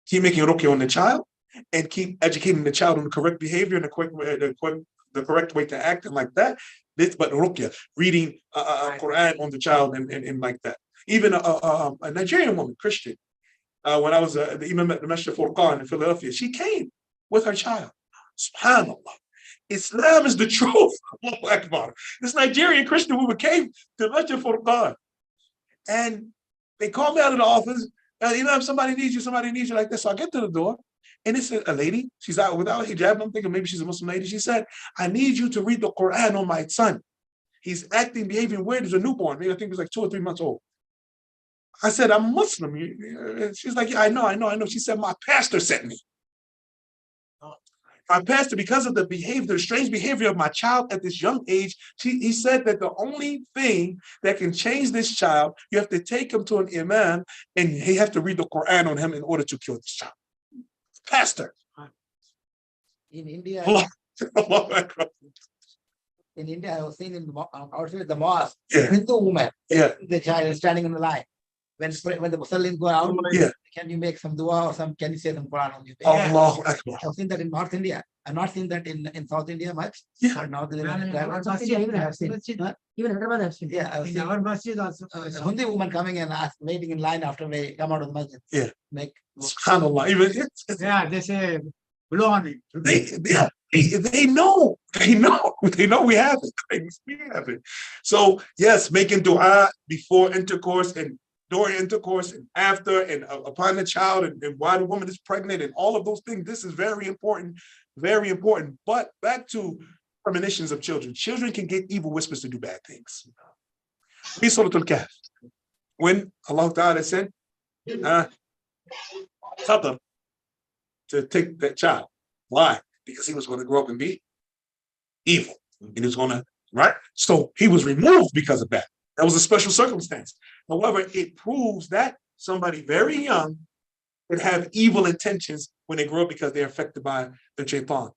Speaker 1: Keep making ruqya on the child and keep educating the child on the correct behavior and the correct way to act and like that. But ruqya, reading Quran on the child and like that. Even a Nigerian woman, Christian, when I was the imam at the Masjid Furqan in Philadelphia, she came with her child. SubhanAllah. Islam is the truth. Allahu Akbar. This Nigerian Christian woman came to Masjid Furqan. And they called me out of the office. Somebody needs you like this. So I get to the door, and it's a lady. She's out without hijab. I'm thinking maybe she's a Muslim lady. She said, I need you to read the Quran on my son. He's acting, behaving weird as a newborn. Maybe I think he was like 2 or 3 months old. I said, I'm Muslim. And she's like, yeah, I know. She said, my pastor sent me. My pastor, because of the behavior, the strange behavior of my child at this young age, he said that the only thing that can change this child, you have to take him to an imam and he has to read the Quran on him in order to cure this child. Pastor.
Speaker 2: In India,
Speaker 1: Allah Akbar.
Speaker 2: in India, I was seeing in the outside the mosque,
Speaker 1: Yeah.
Speaker 2: Hindu woman,
Speaker 1: Yeah.
Speaker 2: the child is standing in the line. When the Muslims go out,
Speaker 1: Yeah.
Speaker 2: can you make some dua or some? Can you say some Quran? On you?
Speaker 1: Allahu Akbar.
Speaker 2: I've seen that in North India. I've not seen that in South India much.
Speaker 1: Yeah.
Speaker 2: But now
Speaker 4: Even I've seen. Even Hyderabad I've seen.
Speaker 2: Yeah, I've
Speaker 4: In
Speaker 2: seen.
Speaker 4: our masjid also.
Speaker 2: A Hindu woman coming and waiting in line after they come out of the masjid.
Speaker 1: Yeah.
Speaker 2: Make
Speaker 1: SubhanAllah. Even
Speaker 4: Yeah, they say blow on it.
Speaker 1: they know we have it. We have it. So yes, making dua before intercourse and during intercourse and after and upon the child and while the woman is pregnant and all of those things. This is very important, very important. But back to premonitions of children. Children can get evil whispers to do bad things. Read Surah Al-Kahf. When Allah Ta'ala said, Khadr to take that child. Why? Because he was going to grow up and be evil. And he was going to, right? So he was removed because of that. That was a special circumstance. However, it proves that somebody very young could have evil intentions when they grow up because they're affected by the shaitan.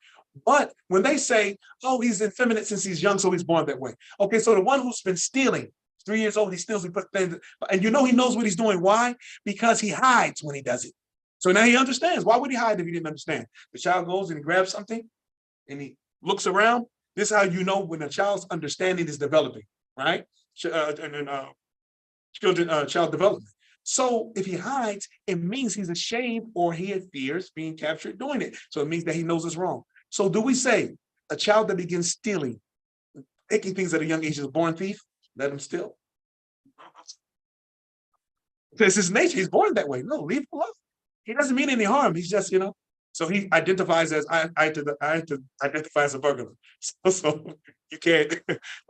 Speaker 1: But when they say, oh, he's effeminate since he's young, so he's born that way. Okay, so the one who's been stealing, 3 years old, he steals, he puts things, and you know he knows what he's doing. Why? Because he hides when he does it. So now he understands. Why would he hide if he didn't understand? The child goes and he grabs something and he looks around. This is how you know when a child's understanding is developing, right? Child development. So if he hides, it means he's ashamed or he fears being captured doing it. So it means that he knows it's wrong. So do we say a child that begins stealing, taking things at a young age is a born thief? Let him steal. Because his nature, he's born that way. No, leave him alone. He doesn't mean any harm. He's just, so he identifies as I identify as a burglar. So you can't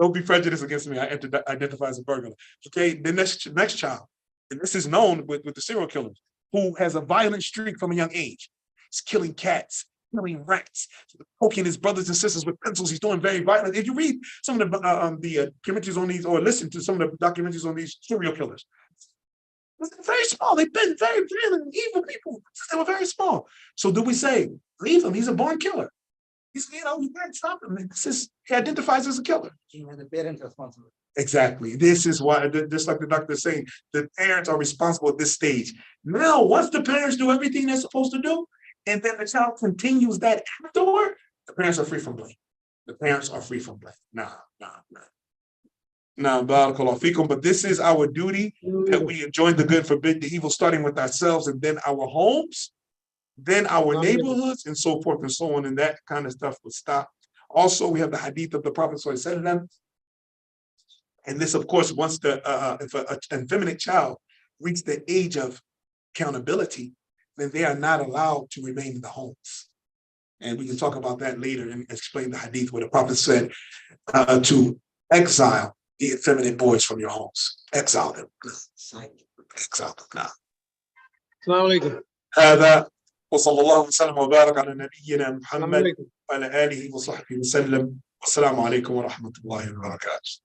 Speaker 1: don't be prejudiced against me. I identify as a burglar. Okay, the next child, and this is known with the serial killers who has a violent streak from a young age. He's killing cats, killing rats, poking his brothers and sisters with pencils. He's doing very violent. If you read some of the documentaries on these, or listen to some of the documentaries on these serial killers, they're very small. They've been very violent, evil people since they were very small. So do we say, leave him? He's a born killer. He's, you can't stop him. He identifies as a killer.
Speaker 2: The parents responsible.
Speaker 1: Exactly. This is why, just like the doctor is saying, the parents are responsible at this stage. Now, once the parents do everything they're supposed to do, and then the child continues that afterward, the parents are free from blame. The parents are free from blame. Nah. Barakallahu feekum. But this is our duty, that we enjoin the good, forbid the evil, starting with ourselves and then our homes, then our neighborhoods, and so forth and so on. And that kind of stuff would stop. Also, we have the hadith of the Prophet sallallahu alaihi wasallam. And this, of course, once if an effeminate child reaches the age of accountability, then they are not allowed to remain in the homes. And we can talk about that later and explain the hadith where the Prophet said to exile the effeminate boys from your homes. Exile them. Exile them now.
Speaker 3: Assalamu alaikum.
Speaker 1: هذا وصلى الله وسلم وبارك على نبينا
Speaker 3: Assalamu
Speaker 1: محمد
Speaker 3: alaikum.
Speaker 1: وعلى آله وصحبه وسلم. والسلام عليكم ورحمة الله وبركاته.